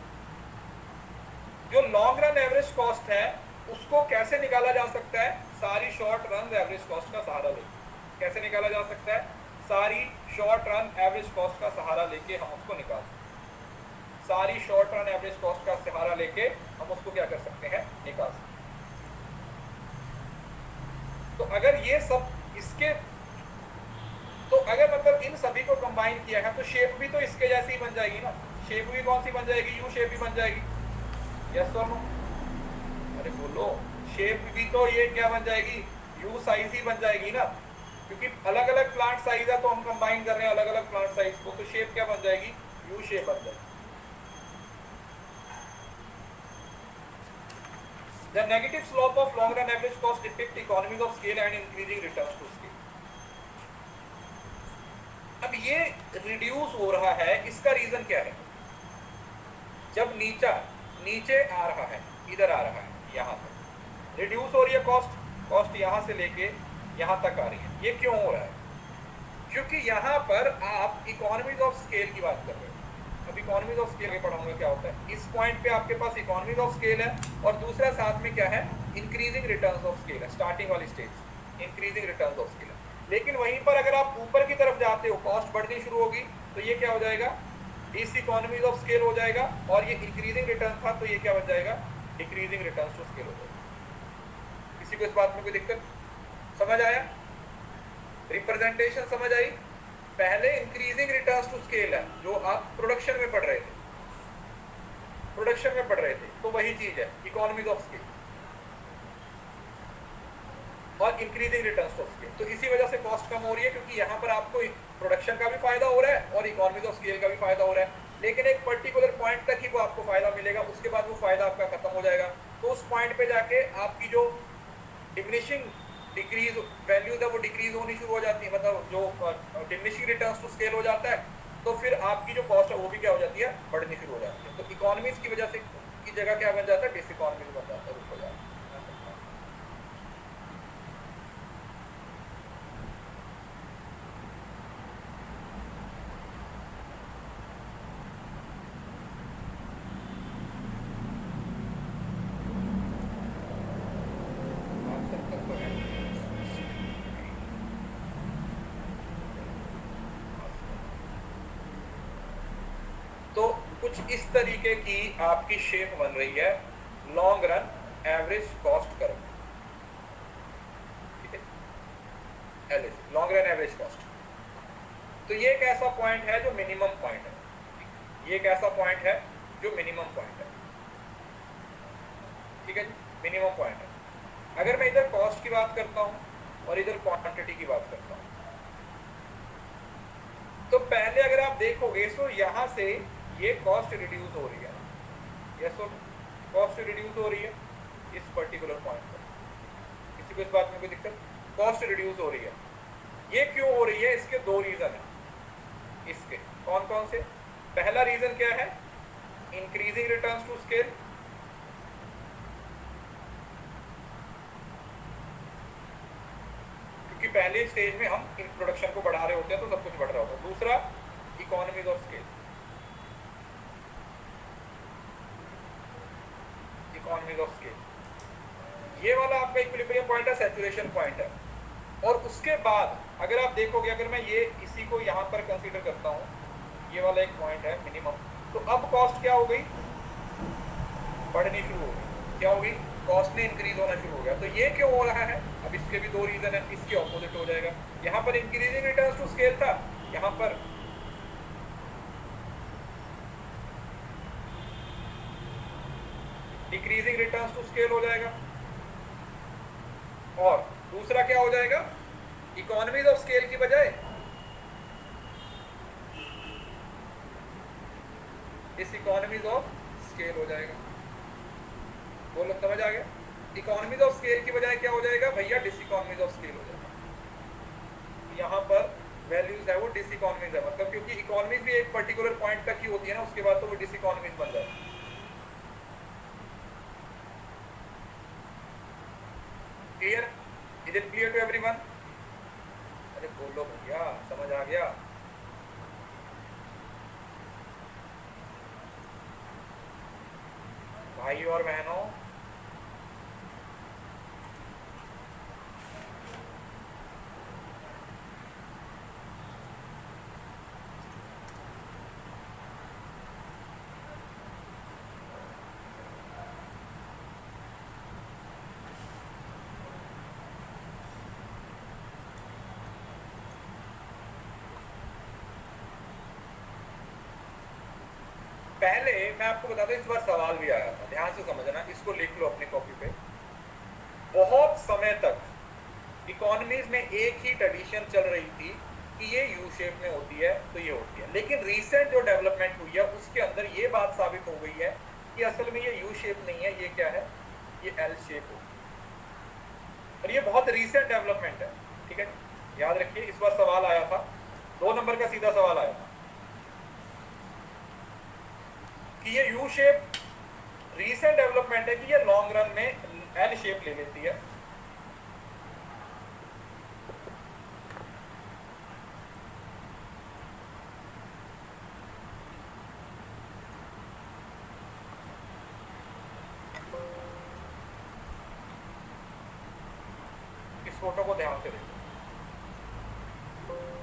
जो लॉन्ग रन एवरेज कॉस्ट है उसको कैसे निकाला जा सकता है, सारी शॉर्ट रन एवरेज कॉस्ट का सहारा लेके. कैसे निकाला जा सकता है, सारी शॉर्ट रन एवरेज कॉस्ट का सहारा लेके हम उसको निकाल सकते हैं, सारी शॉर्ट रन एवरेज कॉस्ट का सहारा लेके हम उसको क्या कर सकते हैं, निकाल सकते हैं. तो अगर ये सब इसके, तो अगर मतलब इन सभी को कंबाइन किया है तो शेप भी तो इसके जैसी ही बन जाएगी ना, शेप भी कौन सी बन जाएगी, यू शेप भी बन जाएगी, यस और नो, अरे बोलो, शेप भी तो ये क्या बन जाएगी, यू साइज ही बन जाएगी ना, क्योंकि अलग अलग प्लांट साइज है तो हम कंबाइन कर रहे हैं अलग अलग प्लांट साइज को, तो शेप क्या बन जाएगी, यू शेप बन जाएगी। The negative slope of long run average cost depict economies of scale and increasing returns to scale. अब ये रिड्यूस हो रहा है, इसका रीजन क्या है? जब नीचे आ रहा है, इधर आ रहा है, यहाँ तक रिड्यूस हो रही है कॉस्ट यहाँ से लेके यहाँ तक आ रही है। ये क्यों हो रहा है? क्योंकि यहाँ पर आप इकोनॉमीज ऑफ स्केल की बात कर रहे हो। अब इकोनॉमीज ऑफ स्केल पढ़ाऊंगा क्या होता है। इस पॉइंट पे आपके पास इकोनॉमीज ऑफ स्केल है और दूसरा साथ में क्या है, इंक्रीजिंग रिटर्न्स ऑफ स्केल है। स्टार्टिंग वाली stage increasing returns of scale है। लेकिन वहीं पर अगर आप ऊपर की तरफ जाते हो, कॉस्ट बढ़नी शुरू होगी, तो ये क्या हो जाएगा, इस इकोनॉमीज ऑफ स्केल हो जाएगा। और ये इंक्रीजिंग रिटर्न था तो ये क्या बन जाएगा, डिक्रीजिंग रिटर्न्स टू स्केल हो जाएगा। किसी को इस बात में कोई दिक्कत समझ आया? रिप्रेजेंटेशन समझ आई? पहले इंक्रीजिंग रिटर्न्स टू स्केल है जो आप प्रोडक्शन में पढ़ रहे थे, तो वही चीज है इकोनॉमीज ऑफ स्केल और इंक्रीजिंग रिटर्न्स टू स्केल। तो इसी वजह से कॉस्ट कम हो रही है, क्योंकि यहाँ पर आपको प्रोडक्शन का भी फायदा हो रहा है और इकोनॉमीज ऑफ स्केल का भी फायदा हो रहा है। लेकिन एक पर्टिकुलर पॉइंट तक ही वो आपको फायदा मिलेगा, उसके बाद वो फायदा आपका खत्म हो जाएगा। तो उस पॉइंट पे जाके आपकी जो डिमिनिशिंग डिक्रीज वैल्यूज है वो डिक्रीज होनी शुरू हो जाती है, मतलब जो डिमिनिशिंग रिटर्न्स टू स्केल हो जाता है, तो फिर आपकी जो कॉस्ट है वो भी क्या हो जाती है, बढ़नी शुरू हो जाती है। तो इकोनॉमीज की वजह से की जगह क्या बन जाता है, डिसइकोनॉमीज बन जाता है, रुक हो जाता है। तो कुछ इस तरीके की आपकी शेप बन रही है long run average cost curve, ठीक है, लॉन्ग रन एवरेज कॉस्ट। तो ये एक ऐसा पॉइंट है जो मिनिमम पॉइंट है, ये एक ऐसा पॉइंट है जो मिनिमम पॉइंट है, ठीक है, मिनिमम पॉइंट है। अगर मैं इधर कॉस्ट की बात करता हूं और इधर क्वांटिटी की बात करता हूं, तो पहले अगर आप देखोगे तो यहां से ये कॉस्ट रिड्यूस हो रही है, यस, कॉस्ट रिड्यूस हो रही है इस पर्टिकुलर पॉइंट पर। किसी को इस बात में कोई दिक्कत? कॉस्ट रिड्यूस हो रही है। ये क्यों हो रही है? इसके दो रीजन है। इसके कौन कौन से? पहला रीजन क्या है, इंक्रीजिंग रिटर्न्स टू स्केल, क्योंकि पहले स्टेज में हम प्रोडक्शन को बढ़ा रहे होते हैं तो सब कुछ बढ़ रहा होता है। दूसरा economies of scale, economies of scale, ये वाला आपका इक्विलिब्रियम पॉइंट है, सैचुरेशन पॉइंट है। और उसके बाद अगर आप देखोगे, अगर मैं ये इसी को यहाँ पर कंसीडर करता हूँ, ये वाला एक पॉइंट है मिनिमम, तो अब कॉस्ट क्या हो गई, बढ़नी शुरू हो गई। क्या होगी, कॉस्ट ने इंक्रीज होना शुरू हो गया। तो ये क्यों हो रहा है? अब इसके भी दो रीजन है, इसके ऑपोजिट हो जाएगा। यहाँ पर इंक्रीजिंग रिटर्न्स टू स्केल था, यहाँ पर डिक्रीजिंग रिटर्न्स टू स्केल हो जाएगा। और दूसरा क्या हो जाएगा, इकोनॉमीज ऑफ स्केल की बजाय इस इकोनॉमीज ऑफ स्केल हो जाएगा। बोलो समझ आ गया? इकोनॉमीज ऑफ स्केल की बजाय क्या हो जाएगा भैया, डिसइकोनॉमीज ऑफ स्केल हो जाएगा। यहाँ पर वैल्यूज है वो डिसइकोनॉमीज है, मतलब क्योंकि इकोनॉमीज भी एक पर्टिकुलर पॉइंट तक ही होती है ना, उसके बाद तो वो डिसइकोनॉमीज बन जाती है। Clear? Is it clear to everyone? अरे बोलो भैया, समझ आ गया? भाई और बहनों, पहले मैं आपको बताता हूं, इस बार सवाल भी आया था, ध्यान से समझना, इसको लिख लो अपनी कॉपी पे। बहुत समय तक इकोनॉमीज में एक ही ट्रेडिशन चल रही थी कि ये यू शेप में होती है तो ये होती है, लेकिन रीसेंट जो डेवलपमेंट हुई है उसके अंदर ये बात साबित हो गई है कि असल में ये यू शेप नहीं है, ये क्या है, ये एल शेप होती है। और ये बहुत रीसेंट डेवलपमेंट है, ठीक है, याद रखिए। इस बार सवाल आया था, 2 नंबर का सीधा सवाल आया था कि ये यू शेप रीसेंट डेवलपमेंट है कि ये लॉन्ग रन में एल शेप ले लेती है। फोटो को ध्यान से देखो।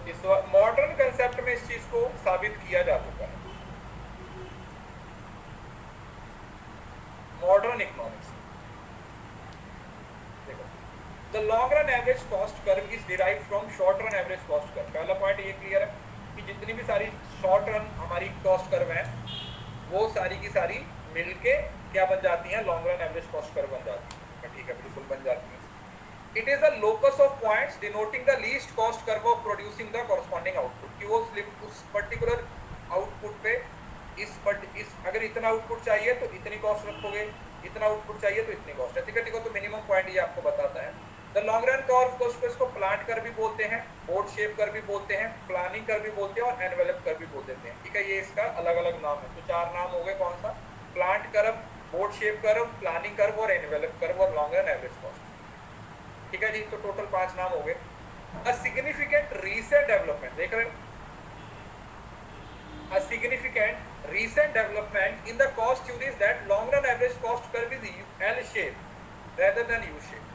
इस मॉडर्न कंसेप्ट में इस चीज को साबित किया जा चुका है। मॉडर्न इकोनॉमिक्स देखो, the long run average cost curve is derived from short run average cost curve. पहला पॉइंट ये क्लियर है कि जितनी भी सारी शॉर्ट रन हमारी कॉस्ट कर्व है वो सारी की सारी मिलके क्या बन जाती है, long run average cost curve बन जाती है। ठीक है, बिल्कुल बन जाती है। It is a locus of points denoting the least cost curve of producing the corresponding output। कि वो उस पर्टिकुलर आउटपुट पे इस अगर इतना आउटपुट चाहिए तो इतनी कॉस्ट रखोगे, इतना आउटपुट चाहिए तो इतनी कॉस्ट है। ठीक है, तो मिनिमम पॉइंट ये आपको बताता है। द लॉन्ग रन कर्व को इसको प्लांट कर भी बोलते हैं, बोर्ड शेप कर भी बोलते हैं, प्लानिंग कर भी बोलते हैं और एनवेलप कर भी बोल देते हैं। ठीक है, ये इसका अलग अलग नाम है। तो 4 नाम हो गए, कौन सा, plant curve, board shape curve, planning curve और एनवेलप कर्व और लॉन्ग रन एवरेज कॉस्ट। ठीक है जी, तो टोटल 5 नाम हो गए। अ सिग्निफिकेंट रीसेंट डेवलपमेंट, देख रहे हो, a significant recent development in the cost theory is that long run average cost curve is L shape rather than U shape।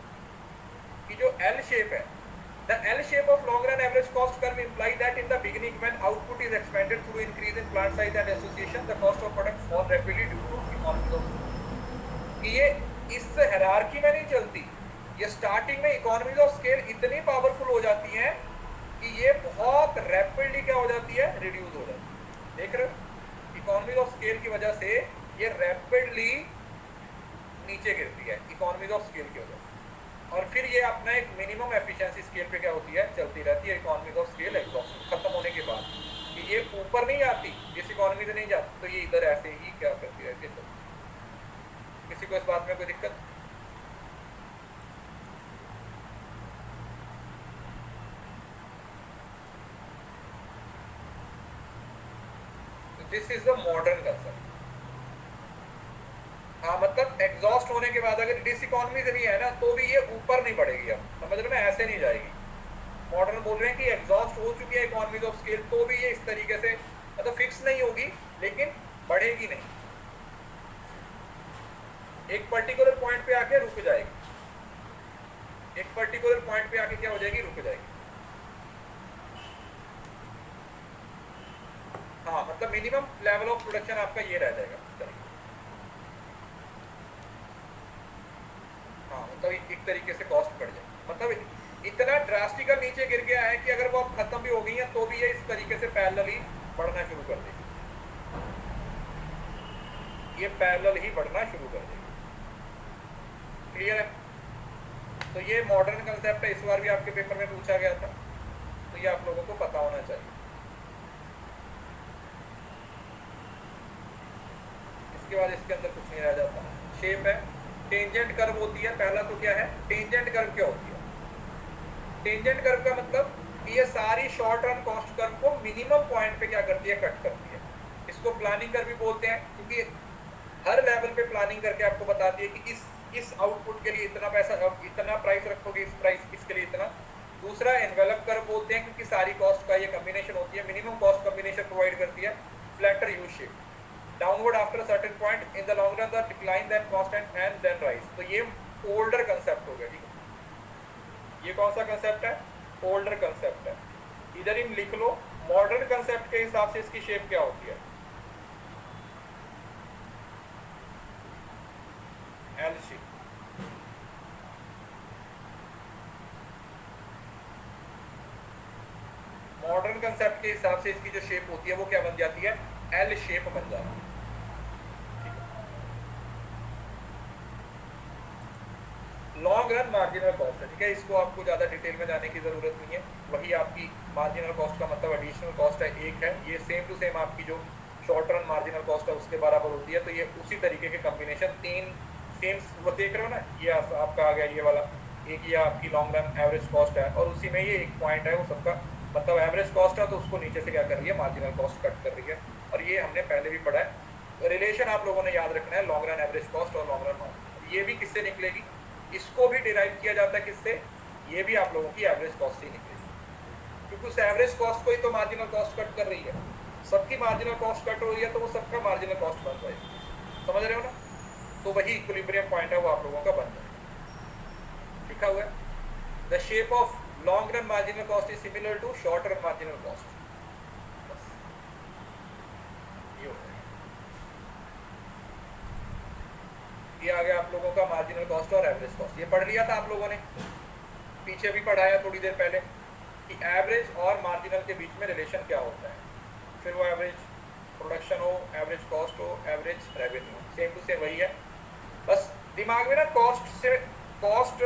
कि जो L shape है, the L shape of long run average cost curve imply that in the beginning when output is expanded through increase in plant size and association, the cost of product fall rapidly due to economies of scale। कि ये इस hierarchy में नहीं चलती, ये starting में economies of scale इतनी powerful हो जाती है कि ये बहुत रैपिडली क्या हो जाती है, रिड्यूस हो जाती है। देख रहे हो, इकोनॉमीज ऑफ स्केल की वजह से ये रैपिडली नीचे गिरती है, इकोनॉमीज ऑफ स्केल की वजह से। और फिर ये अपना एक मिनिमम एफिशिएंसी स्केल पे क्या होती है, चलती रहती है इकोनॉमीज ऑफ स्केल एग्जॉस्ट खत्म होने के बाद। कि ये ऊपर नहीं आती, जिस इकोनॉमी से नहीं जाती, तो ये इधर ऐसे ही क्या करती रहती है। किसी को इस बात में कोई दिक्कत? This is the modern concept. हाँ, मतलब एग्जॉस्ट होने के बाद अगर डिस इकोनॉमी से भी है ना तो भी ये ऊपर नहीं बढ़ेगी। अब समझ रहे ना, ऐसे नहीं जाएगी। मॉडर्न बोल रहे हैं कि एग्जॉस्ट हो चुकी है इकोनॉमीज ऑफ स्केल तो भी ये इस तरीके से मतलब फिक्स नहीं होगी, लेकिन बढ़ेगी नहीं, एक पर्टिकुलर पॉइंट पे आके रुक जाएगी। एक पर्टिकुलर पॉइंट पे आके क्या हो जाएगी, रुक जाएगी। हाँ, मतलब मिनिमम लेवल ऑफ प्रोडक्शन आपका ये रह जाएगा। हाँ, मतलब एक तरीके से कॉस्ट बढ़ जाएगी। मतलब इतना ड्रास्टिकल नीचे गिर गया है कि अगर वो अब खत्म भी हो गई है तो भी ये इस तरीके से पैरेलल ही बढ़ना शुरू कर देगी। ये पैरेलल ही बढ़ना शुरू कर देगी। क्लियर है? तो ये मॉडर्न कंसेप्ट है, इस बार भी आपके पेपर में पूछा गया था, तो ये आप लोगों को पता होना चाहिए। इसके बाद इसके अंदर कुछ नहीं रह जाता। शेप है, टेंजेंट कर्व होती है। पहला तो क्या है, टेंजेंट कर्व क्या होती है? टेंजेंट कर्व का मतलब कि ये सारी शॉर्ट रन कॉस्ट कर्व को मिनिमम पॉइंट पे क्या करती है, कट करती है। इसको प्लानिंग कर्व भी बोलते हैं, क्योंकि हर लेवल पे प्लानिंग करके आपको बताती है कि इस आउटपुट के लिए इतना पैसा, इतना प्राइस रखोगे, इस प्राइस इसके लिए इतना। दूसरा एनवेलप कर्व बोलते हैं, क्योंकि सारी कॉस्ट का ये कॉम्बिनेशन होती है, मिनिमम कॉस्ट कॉम्बिनेशन प्रोवाइड करती है। Flatter U shape, downward after a certain point, in the long run the decline then constant and then rise. तो ये ओल्डर कंसेप्ट हो गया। ठीक है, ये कौन सा कंसेप्ट है, ओल्डर कंसेप्ट है। इधर इन लिख लो, मॉडर्न कंसेप्ट के हिसाब से इसकी शेप क्या होती है, एल शेप। मॉडर्न कंसेप्ट के हिसाब से इसकी जो शेप होती है वो क्या बन जाती है, एल शेप बन जाती है। Long run run marginal cost है, ठीक है, इसको आपको ज़्यादा डिटेल में जाने की ज़रूरत नहीं है, वही आपकी मार्जिनल कॉस्ट का मतलब एडिशनल कॉस्ट है, एक है ये सेम टू सेम आपकी जो शॉर्ट रन मार्जिनल कॉस्ट है उसके बराबर होती है। तो ये उसी तरीके के कॉम्बिनेशन तीन सेम वो देख रहे हो ना, ये आपका आ गया ये वाला, एक ये आपकी लॉन्ग रन एवरेज कॉस्ट है और उसी में ये एक पॉइंट है वो सबका मतलब एवरेज कॉस्ट है, तो उसको नीचे से क्या कर रही है, मार्जिनल कॉस्ट कट कर रही है। और ये हमने पहले भी पढ़ा है, रिलेशन आप लोगों ने याद रखना है, लॉन्ग रन एवरेज कॉस्ट और लॉन्ग रन मार्जिनल। ये भी किससे निकलेगी, इसको भी डिराइव किया जाता है किससे, ये भी आप लोगों की एवरेज कॉस्ट से निकलेगी, क्योंकि उस एवरेज कॉस्ट को ही तो मार्जिनल कॉस्ट कट कर रही है, सबकी मार्जिनल कॉस्ट कट हो रही है तो वो सबका मार्जिनल कॉस्ट बन जाएगी, समझ रहे हो ना। तो वही इक्विलिब्रियम पॉइंट है वो आप लोगों का बन जाएगा। लिखा हुआ है the shape of long run marginal cost is similar to short run marginal cost. ये आ गया आप लोगों का मार्जिनल कॉस्ट और एवरेज कॉस्ट। ये पढ़ लिया था आप लोगों ने, पीछे भी पढ़ाया थोड़ी देर पहले कि एवरेज और मार्जिनल के बीच में रिलेशन क्या होता है, फिर वो एवरेज प्रोडक्शन हो, एवरेज कॉस्ट हो, average revenue, same to same वही है। बस दिमाग में ना कॉस्ट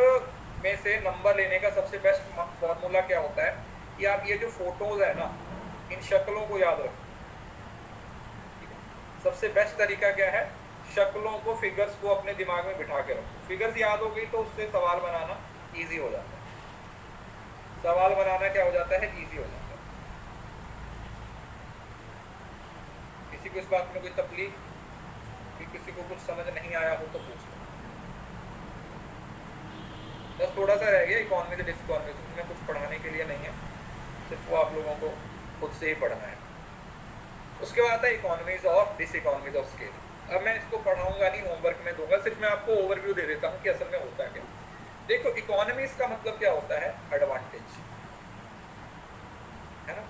में से नंबर लेने का सबसे बेस्ट फॉर्मूला क्या होता है कि आप ये जो फोटोज है ना, इन शक्लों को याद रखो। सबसे बेस्ट तरीका क्या है, शक्लों को, फिगर्स को अपने दिमाग में बिठा के रखो। फिगर्स याद हो गई तो उससे सवाल बनाना इजी हो जाता है, सवाल बनाना क्या हो जाता है, इजी हो जाता है। किसी को इस बात में कोई तकलीफ, किसी को कुछ समझ नहीं आया हो तो पूछ लो। बस थोड़ा सा रह गया इकोनॉमी से डिसइकोनॉमी, उसमें कुछ पढ़ाने के लिए नहीं है, सिर्फ वो आप लोगों को खुद से ही पढ़ना है। उसके बाद आता है इकोनॉमीज ऑफ डिसइकोनॉमीज ऑफ स्केल। अब मैं इसको पढ़ाऊंगा नहीं, होमवर्क में दूंगा, सिर्फ मैं आपको ओवरव्यू दे देता हूँ कि असल में होता है क्या। देखो इकोनॉमीज का मतलब क्या होता है, एडवांटेज है ना।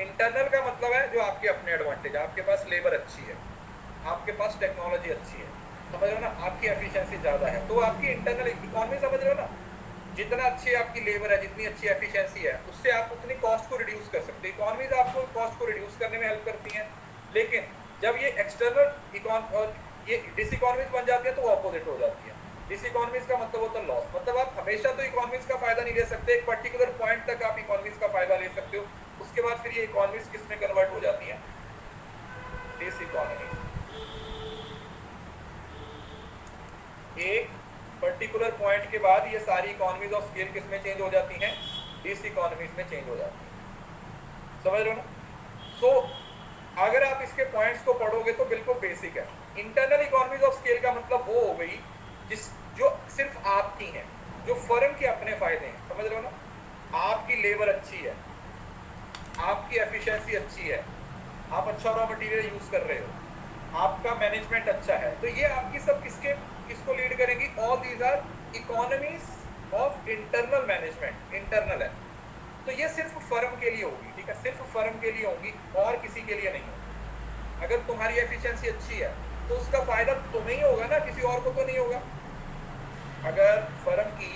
इंटरनल का मतलब है जो आपके अपने एडवांटेज, आपके पास लेबर अच्छी है, आपके पास टेक्नोलॉजी अच्छी है, समझ रहे हो ना, आपकी एफिशिएंसी ज्यादा है, तो आपकी इंटरनल इकोनॉमी, समझ रहे हो ना, जितना अच्छी आपकी लेबर है, जितनी अच्छी एफिशिएंसी है, उससे आप उतनी कॉस्ट को रिड्यूस कर सकते हैं। इकोनॉमीज आपको कॉस्ट को रिड्यूस करने में हेल्प करती हैं। लेकिन जब ये एक्सटर्नल और ये डिसइकोनॉमीज बन जाती है तो वो ऑपोजिट हो जाती है। डिसइकोनॉमीज का मतलब होता है लॉस, मतलब आप हमेशा तो इकोनॉमीज का फायदा नहीं ले सकते, एक पर्टिकुलर पॉइंट तक आप इकोनॉमीज का फायदा ले सकते हो, उसके बाद फिर ये इकोनॉमीज किस में कन्वर्ट हो जाती है, डिसइकोनॉमीज। एक पर्टिकुलर पॉइंट के बाद ये सारी इकोनॉमीज ऑफ स्केल किस में चेंज हो जाती हैं, डिसइकोनॉमीज में चेंज हो जाती है, समझ रहे हो ना। सो अगर आप इसके पॉइंट्स को पढ़ोगे तो बिल्कुल बेसिक है। इंटरनल इकोनॉमीज ऑफ स्केल का मतलब वो हो गई जो सिर्फ आपकी है, जो फर्म के अपने फायदे हैं, समझ रहे हो ना। आपकी लेबर अच्छी है, आपकी एफिशिएंसी अच्छी है, आप अच्छा रॉ मटेरियल यूज कर रहे हो, आपका मैनेजमेंट अच्छा है, तो ये आपकी सब किसको लीड करेंगी, all these are economies of internal management. Internal है तो ये सिर्फ फर्म के लिए होगी, ठीक है, सिर्फ फर्म के लिए होगी और किसी के लिए नहीं होगी। अगर तुम्हारी एफिशिएंसी अच्छी है तो उसका फायदा तुम्हें ही होगा ना, किसी और को तो नहीं होगा। अगर फर्म की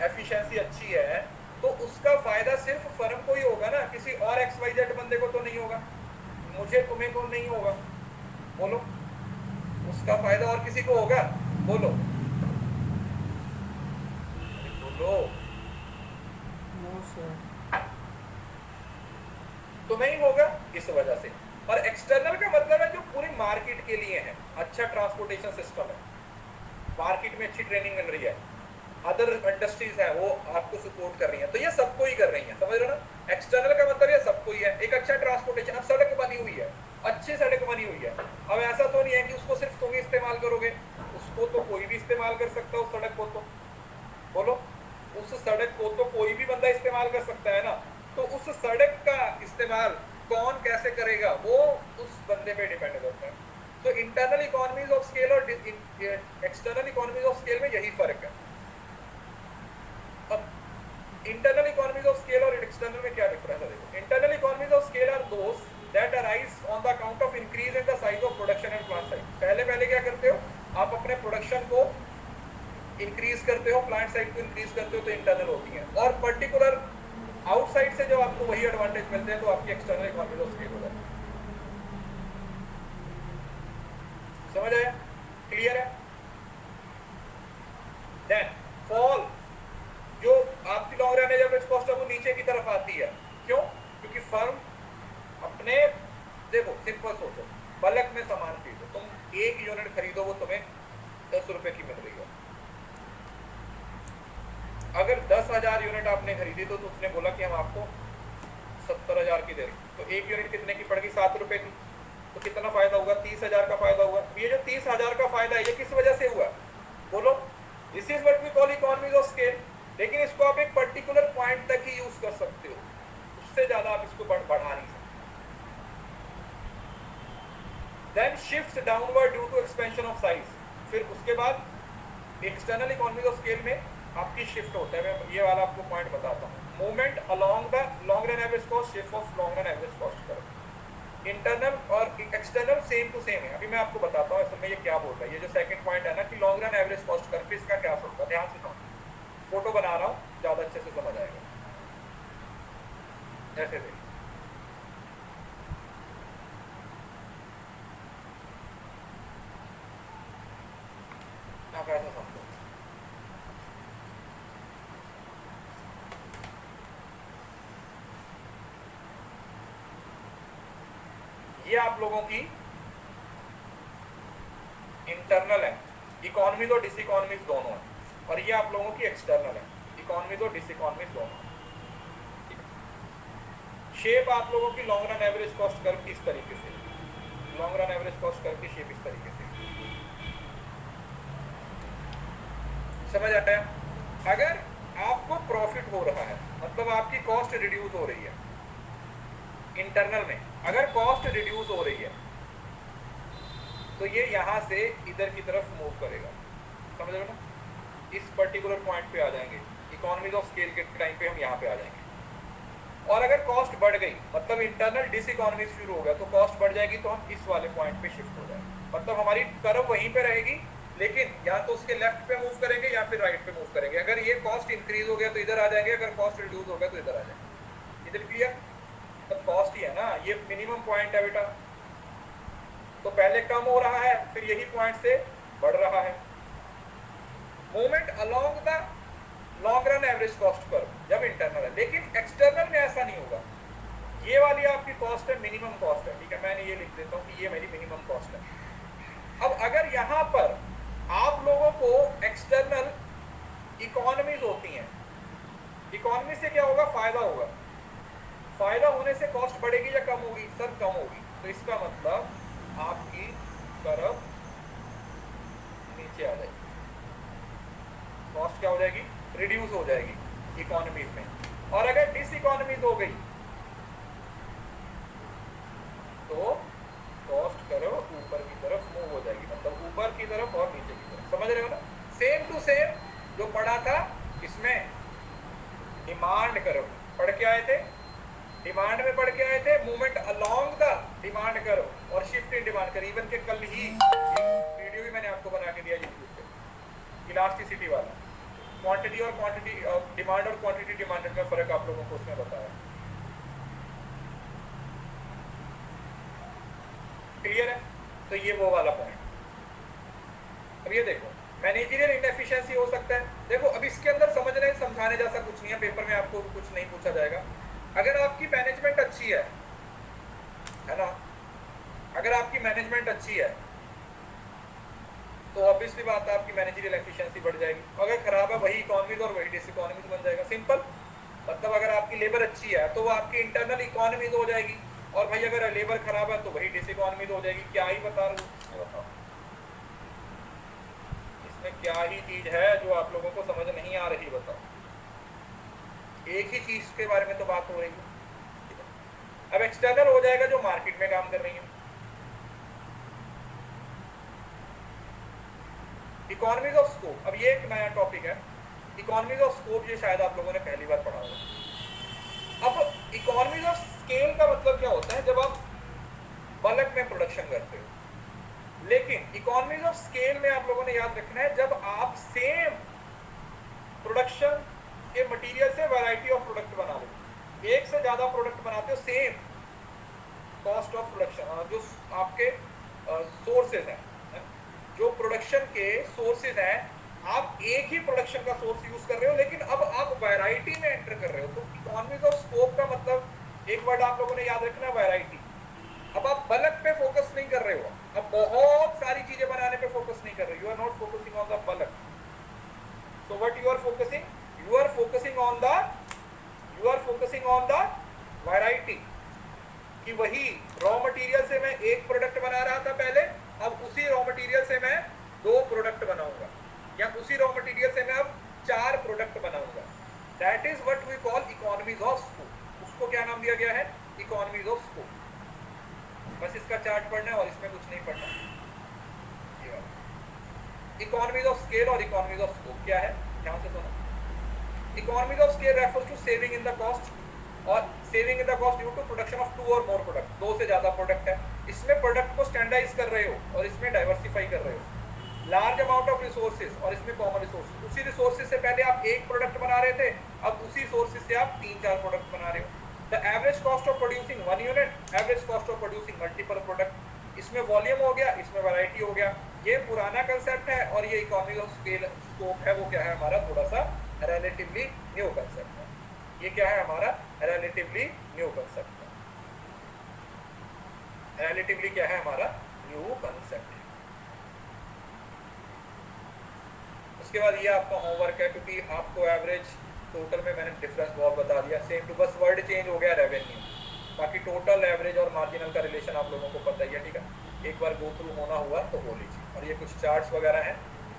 एफिशिएंसी अच्छी है तो उसका फायदा सिर्फ फर्म को ही होगा ना, किसी और XYZ बंदे को तो नहीं होगा, मुझे तुम्हें को नहीं होगा। बोलो, उसका फायदा और किसी को होगा, बोलो बोलो। तो नहीं होगा इस वजह से। और एक्सटर्नल का मतलब है जो पूरी मार्केट के लिए है, अच्छा ट्रांसपोर्टेशन सिस्टम है, मार्केट में अच्छी ट्रेनिंग मिल रही है, अदर इंडस्ट्रीज है वो आपको सपोर्ट कर रही है, तो ये सबको ही कर रही है, समझ रहे हो ना। एक्सटर्नल का मतलब ये सबको ही है, एक अच्छा ट्रांसपोर्टेशन, अब सड़क बनी हुई है, अच्छी सड़क बनी हुई है, अब ऐसा तो नहीं है कि उसको सिर्फ तुम ही इस्तेमाल करोगे, उसको तो कोई भी इस्तेमाल कर सकता है उस सड़क को, तो बोलो उस सड़क को तो कोई भी बंदा इस्तेमाल कर सकता है ना। तो उस सड़क का इस्तेमाल कौन कैसे करेगा वो उस बंदे पे डिपेंड करता है। तो इंटरनल इकोनॉमीज ऑफ स्केल और एक्सटर्नल इकोनॉमीज ऑफ स्केल में यही फर्क है। अब इंटरनल इकोनॉमीज ऑफ स्केल और एक्सटर्नल में क्या डिफरेंस है, देखो। Internal economies of scale are those that arise on the account of increase in the size of production and plant size. पहले क्या करते हो, आप अपने प्रोडक्शन को इंक्रीज करते हो, प्लांट साइज को इंक्रीज करते हो, तो इंटरनल होती है। और पर्टिकुलर आउटसाइड से जब आपको वही एडवांटेज मिलते हैं तो आपकी एक्सटर्नल इकोनॉमीज ऑफ स्केल हो जाती है। समझ आया, क्लियर है। देन अगर 10,000 यूनिट आपने खरीदी तो उसने बोला कि हम आपको 70,000 की दे रहे, तो एक यूनिट कितने की पड़ेगी? 7 रुपए की। तो कितना फायदा होगा? 30,000 का फायदा हुआ। ये जो 30,000 का फायदा है ये किस वजह से हुआ? बोलो। This is what we call economies of scale. लेकिन इसको आप एक पर्टिकुलर पॉइंट तक ही यूज कर सकते हो, उससे ज्यादा आप इसको बढ़ा नहीं सकते। Then shifts downward due to expansion of size। फिर उसके बाद एक्सटर्नल इकोनॉमीज ऑफ स्केल में आपकी शिफ्ट होता है। मैं ये वाला आपको पॉइंट बताता हूँ। Movement along the long run average cost, shift of long run average cost करो। इंटरनल और एक्सटर्नल सेम टू सेम है। अभी मैं आपको बताता हूँ असल में ये क्या बोल रहा है। ये जो सेकंड पॉइंट है ना कि long run average cost curve, इसका क्या होता है, ध्यान से सुनो। फोटो बना रहा हूँ, ज्यादा अच्छे से समझ आएगा। ऐसे देखिए, आप ऐसा समझो। ये आप लोगों की इंटरनल है, इकोनॉमीज और डिसइकोनॉमीज दोनों है, और ये आप लोगों की एक्सटर्नल है, इकोनॉमीज और डिसइकोनॉमीज दोनों। शेप आप लोगों की long run average cost curve की इस तरीके से, long run average cost curve की शेप इस तरीके से, समझ आता है? अगर आपको प्रॉफिट हो रहा है मतलब आपकी कॉस्ट रिड्यूस हो रही है, इंटरनल में अगर कॉस्ट रिड्यूस हो रही है तो ये यहां से इधर की तरफ मूव करेगा, समझ रहे हो ना? इस पर्टिकुलर पॉइंट पे आ जाएंगे, इकोनॉमीज ऑफ स्केल के टाइम पे हम यहाँ पे आ जाएंगे। और अगर कॉस्ट बढ़ गई मतलब इंटरनल डिसइकोनॉमी शुरू हो गया तो कॉस्ट बढ़ जाएगी, तो हम इस वाले पॉइंट पे शिफ्ट हो जाएंगे। मतलब हमारी कर्व वहीं पे रहेगी, लेकिन या तो उसके लेफ्ट पे मूव करेंगे या फिर राइट पे मूव करेंगे। अगर ये कॉस्ट इंक्रीज हो गया तो इधर आ जाएंगे, अगर कॉस्ट रिड्यूस हो गया तो इधर आ जाएंगे। इधर क्लियर? तब कॉस्ट ही है ना, ये मिनिमम पॉइंट है बेटा, तो पहले कम हो रहा है फिर यही पॉइंट से बढ़ रहा है। Movement along the long run average cost curve जब इंटरनल है, लेकिन एक्सटर्नल में ऐसा नहीं होगा। ये वाली आपकी कॉस्ट है, मिनिमम कॉस्ट है, ठीक है, मैंने ये लिख देता हूँ कि ये मेरी मिनिमम कॉस्ट है। अब अगर यहाँ पर आप लोगों को एक्सटर्नल इकोनॉमीज होती हैं, इकोनॉमी से क्या होगा? फायदा होगा। फायदा होने से कॉस्ट बढ़ेगी या कम होगी? सर कम होगी। तो इसका मतलब आपकी कर्व नीचे आ जाएगी, कॉस्ट क्या हो जाएगी? रिड्यूस हो जाएगी इकोनॉमीज में। और अगर डिसइकोनॉमीज हो गई तो कॉस्ट कर्व ऊपर की तरफ मूव हो जाएगी, मतलब ऊपर की तरफ और नीचे की तरफ, समझ रहे हो ना? सेम टू सेम जो पढ़ा था इसमें डिमांड कर्व पढ़ के आए थे, डिमांड में पढ़ के आए थे, movement along the demand curve और शिफ्ट इन डिमांड कर्व। इवन के कल ही वीडियो भी मैंने आपको बना के दिया यूट्यूब पे, इलास्टिसिटी वाला, क्वांटिटी और क्वांटिटी डिमांड और क्वांटिटी डिमांडेड का फर्क आप लोगों को उसमें बताया। क्लियर है? तो ये वो वाला पॉइंट। अब ये देखो, मैनेजरियल इनएफिशिएंसी हो सकता है। देखो अब इसके अंदर समझने समझाने जैसा कुछ नहीं है, पेपर में आपको कुछ नहीं पूछा जाएगा। अगर आपकी मैनेजमेंट अच्छी है ना, अगर आपकी मैनेजमेंट अच्छी है तो ऑब्वियसली बात है आपकी मैनेजरियल एफिशिएंसी बढ़ जाएगी। अगर खराब है वही इकोनॉमीज और वही डिसइकोनॉमीज बन जाएगा, सिंपल। मतलब अगर आपकी लेबर अच्छी है तो वो आपकी इंटरनल इकोनॉमीज हो जाएगी, और भाई अगर लेबर खराब है तो वही डिसइकोनॉमीज हो जाएगी। क्या ही बता रहा हूँ, बताओ इसमें क्या ही चीज है जो आप लोगों को समझ नहीं आ रही? बताओ, एक ही चीज के बारे में तो बात हो रही है। अब एक्सटर्नल हो जाएगा जो मार्केट में काम कर रही है। इकोनॉमीज ऑफ स्कोप, अब ये एक नया टॉपिक है, इकोनॉमीज ऑफ स्कोप। ये शायद आप लोगों ने पहली बार पढ़ा होगा। अब इकोनॉमीज ऑफ स्केल का मतलब क्या होता है? जब आप बल्क में प्रोडक्शन करते हो। लेकिन इकोनॉमीज ऑफ स्केल में आप लोगों ने याद रखना है जब आप सेम प्रोडक्शन के मटेरियल से वैरायटी ऑफ प्रोडक्ट बना लो, एक से ज्यादा प्रोडक्ट बनाते हो, सेम कॉस्ट ऑफ प्रोडक्शन, जो आपके सोर्सेज हैं, जो प्रोडक्शन के सोर्सेज हैं, आप एक ही प्रोडक्शन का सोर्स यूज कर रहे हो, लेकिन अब आप वैरायटी में एंटर कर रहे हो। तो इकोनॉमीज ऑफ स्कोप का मतलब एक वर्ड आप लोगों ने याद रखना है, वैरायटी। अब आप बल्क पे फोकस नहीं कर रहे हो, अब बहुत सारी चीजें बनाने पे फोकस नहीं कर रहे हो, you are not focusing on the bulk. So what you are focusing? You are on the variety, कि वही रॉ मटेरियल से मैं एक प्रोडक्ट बना रहा था पहले, अब उसी रॉ मटेरियल से मैं 2 प्रोडक्ट बनाऊंगा, या उसी रॉ मटेरियल से मैं अब 4 प्रोडक्ट बनाऊंगा। That is what we call economies of scope. उसको क्या नाम दिया गया है? Economies of scope. बस इसका चार्ट पढ़ना है और इसमें कुछ नहीं पढ़ना। इकोनॉमीज ऑफ स्केल और इकोनॉमीज ऑफ स्कोप क्या है, ध्यान से सुनो। Economies of scale refers to saving in the cost, और saving in the cost due to production of 2 और मोर प्रोडक्ट, 2 से ज्यादा प्रोडक्ट है। इसमें प्रोडक्ट को स्टैंडर्डाइज कर रहे हो और इसमें डाइवर्सिफाई कर रहे हो। लार्ज अमाउंट ऑफ रिसोर्सेज, और इसमें कॉमन रिसोर्सेज। उसी रिसोर्सेज से पहले आप एक प्रोडक्ट बना रहे थे, अब उसी सोर्सेज से आप 3-4 प्रोडक्ट बना रहे हो। The average cost of producing 1 unit, average cost of producing multiple product. इसमें वॉल्यूम हो गया, इसमें वैरायटी हो गया। ये पुराना कंसेप्ट है, और ये इकोनॉमी ऑफ स्केल स्कोप है, वो क्या है हमारा थोड़ा सा रिलेटिवली न्यू कंसेप्ट है। ये क्या है हमारा रिलेटिवली न्यू कंसेप्ट है। रिलेटिवली क्या है हमारा न्यू कंसेप्ट है। उसके बाद ये आपका होमवर्क है, क्योंकि आपको एवरेज टोटल में मैंने डिफरेंस बहुत बता दिया। सेम टू बस वर्ड चेंज हो गया रेवेन्यू, बाकी टोटल एवरेज और मार्जिनल का रिलेशन आप लोगों को पता ही है, ठीक है। एक बार गो थ्रू होना हुआ तो हो लीजिए। और ये कुछ चार्ट्स वगैरह हैं,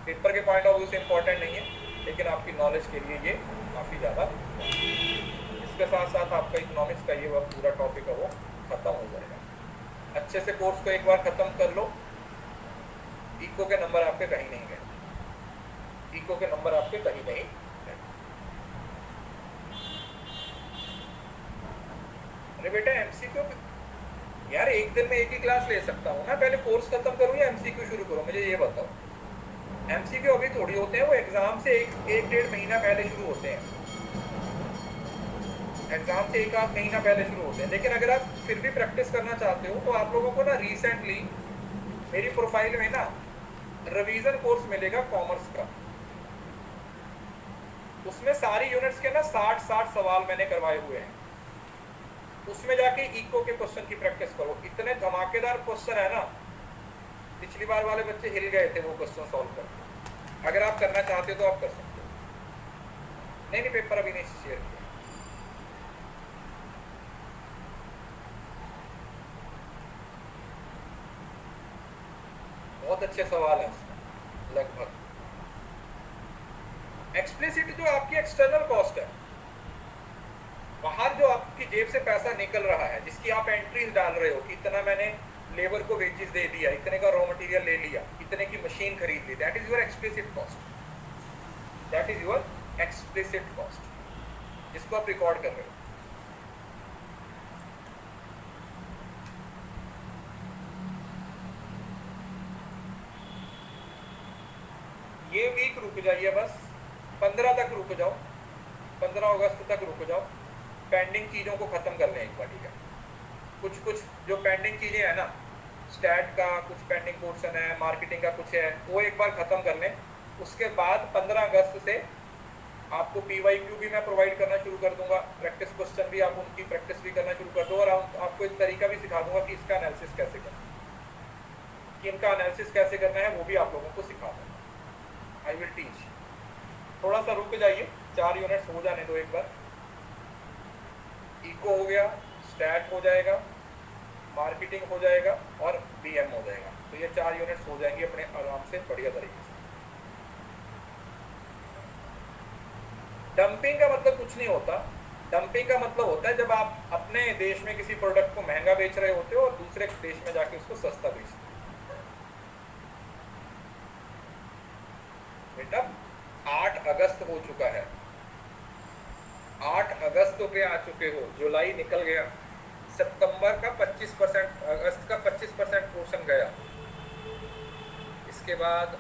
पेपर के पॉइंट ऑफ व्यू से इंपॉर्टेंट नहीं है, लेकिन आपकी नॉलेज के लिए ये काफ़ी ज़्यादा। इसके साथ साथ आपका इकोनॉमिक्स का ये वह पूरा टॉपिक है वो खत्म हो जाएगा। अच्छे से कोर्स को एक बार खत्म कर लो। इको के नंबर आपके कहीं नहीं गए, इको के नंबर आपके कहीं नहीं गए। अरे बेटा एमसीक्यू यार एक दिन में एक ही क्लास ले सकता हूँ ना, पहले कोर्स खत्म करूँ या एमसीक्यू शुरू करूँ, मुझे ये बताओ। एमसीक्यू अभी थोड़ी होते हैं, वो एग्जाम से एक 1-1.5 महीना पहले शुरू होते हैं। एग्जाम से 1-8 महीना पहले शुरू होते हैं। लेकिन अगर आप फिर भी प्रैक्टिस करना चाहते हो तो आप लोगों को ना रिसेंटली मेरी प्रोफाइल में ना रिवीजन कोर्स मिलेगा कॉमर्स का। उसमें सारी यूनिट्स के ना 60 सवाल मैंने करवाए हुए हैं। उसमें जाके इको के क्वेश्चन की प्रैक्टिस करो। इतने धमाकेदार क्वेश्चन है ना, पिछली बार वाले बच्चे हिल गए थे वो क्वेश्चन सॉल्व करके। अगर आप करना चाहते हो तो आप कर सकते हो। नहीं पेपर अभी नहीं शेयर किया। बहुत अच्छे सवाल हैं उसमें लगभग। एक्सप्लिसिट जो आपकी एक्सटर्नल कॉस्ट है, बाहर जो आपकी जेब से पैसा निकल रहा है, जिसकी आप एंट्रीज डाल रहे हो कि इतना मैंने लेबर को वेजेस दे दिया, इतने का रॉ मटेरियल ले लिया, इतने की मशीन खरीद ली, that is your explicit cost. That is your explicit cost, जिसको आप रिकॉर्ड कर रहे हो। ये वीक रुक जाइए, बस 15 तक रुक जाओ, 15 अगस्त तक रुक जाओ। पेंडिंग चीज़ों को ख़त्म कर लें एक बार, ठीक है। कुछ जो पेंडिंग चीज़ें हैं ना, स्टैट का कुछ पेंडिंग पोर्शन है, मार्केटिंग का कुछ है, वो एक बार ख़त्म कर लें। उसके बाद 15 अगस्त से आपको PYQ भी मैं प्रोवाइड करना शुरू कर दूंगा। प्रैक्टिस क्वेश्चन भी आप उनकी प्रैक्टिस भी करना शुरू कर दो, और आपको एक तरीका भी सिखा दूंगा कि इसका एनालिसिस कैसे करना है, कि इनका एनालिसिस कैसे करना है, वो भी आप लोगों को सिखा दूंगा। I will teach. थोड़ा सा रुक जाइए, 4 यूनिट्स हो जाने दो एक बार। इको हो गया, स्टैट हो जाएगा, मार्केटिंग हो जाएगा और BM हो जाएगा। तो ये 4 यूनिट्स हो जाएंगी अपने आराम से बढ़िया तरीके से। डंपिंग का मतलब कुछ नहीं होता। डंपिंग का मतलब होता है जब आप अपने देश में किसी प्रोडक्ट को महंगा बेच रहे होते हो और दूसरे देश में जाके उसको सस्ता बेचते हो। बेटा 8 अगस्त हो चुका है, 8 अगस्त पे आ चुके हो, जुलाई निकल गया, सितंबर का 25%, अगस्त का 25% पोर्शन गया। इसके बाद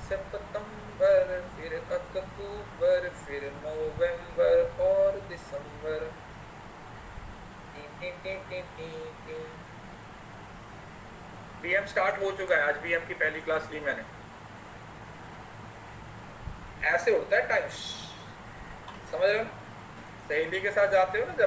सितंबर, फिर अक्टूबर, फिर नवंबर और दिसंबर। BM स्टार्ट हो चुका है, आज BM की पहली क्लास ली मैंने। ऐसे होता है टाइम, समझ रहे हो? सहेली के साथ जाते हो ना जब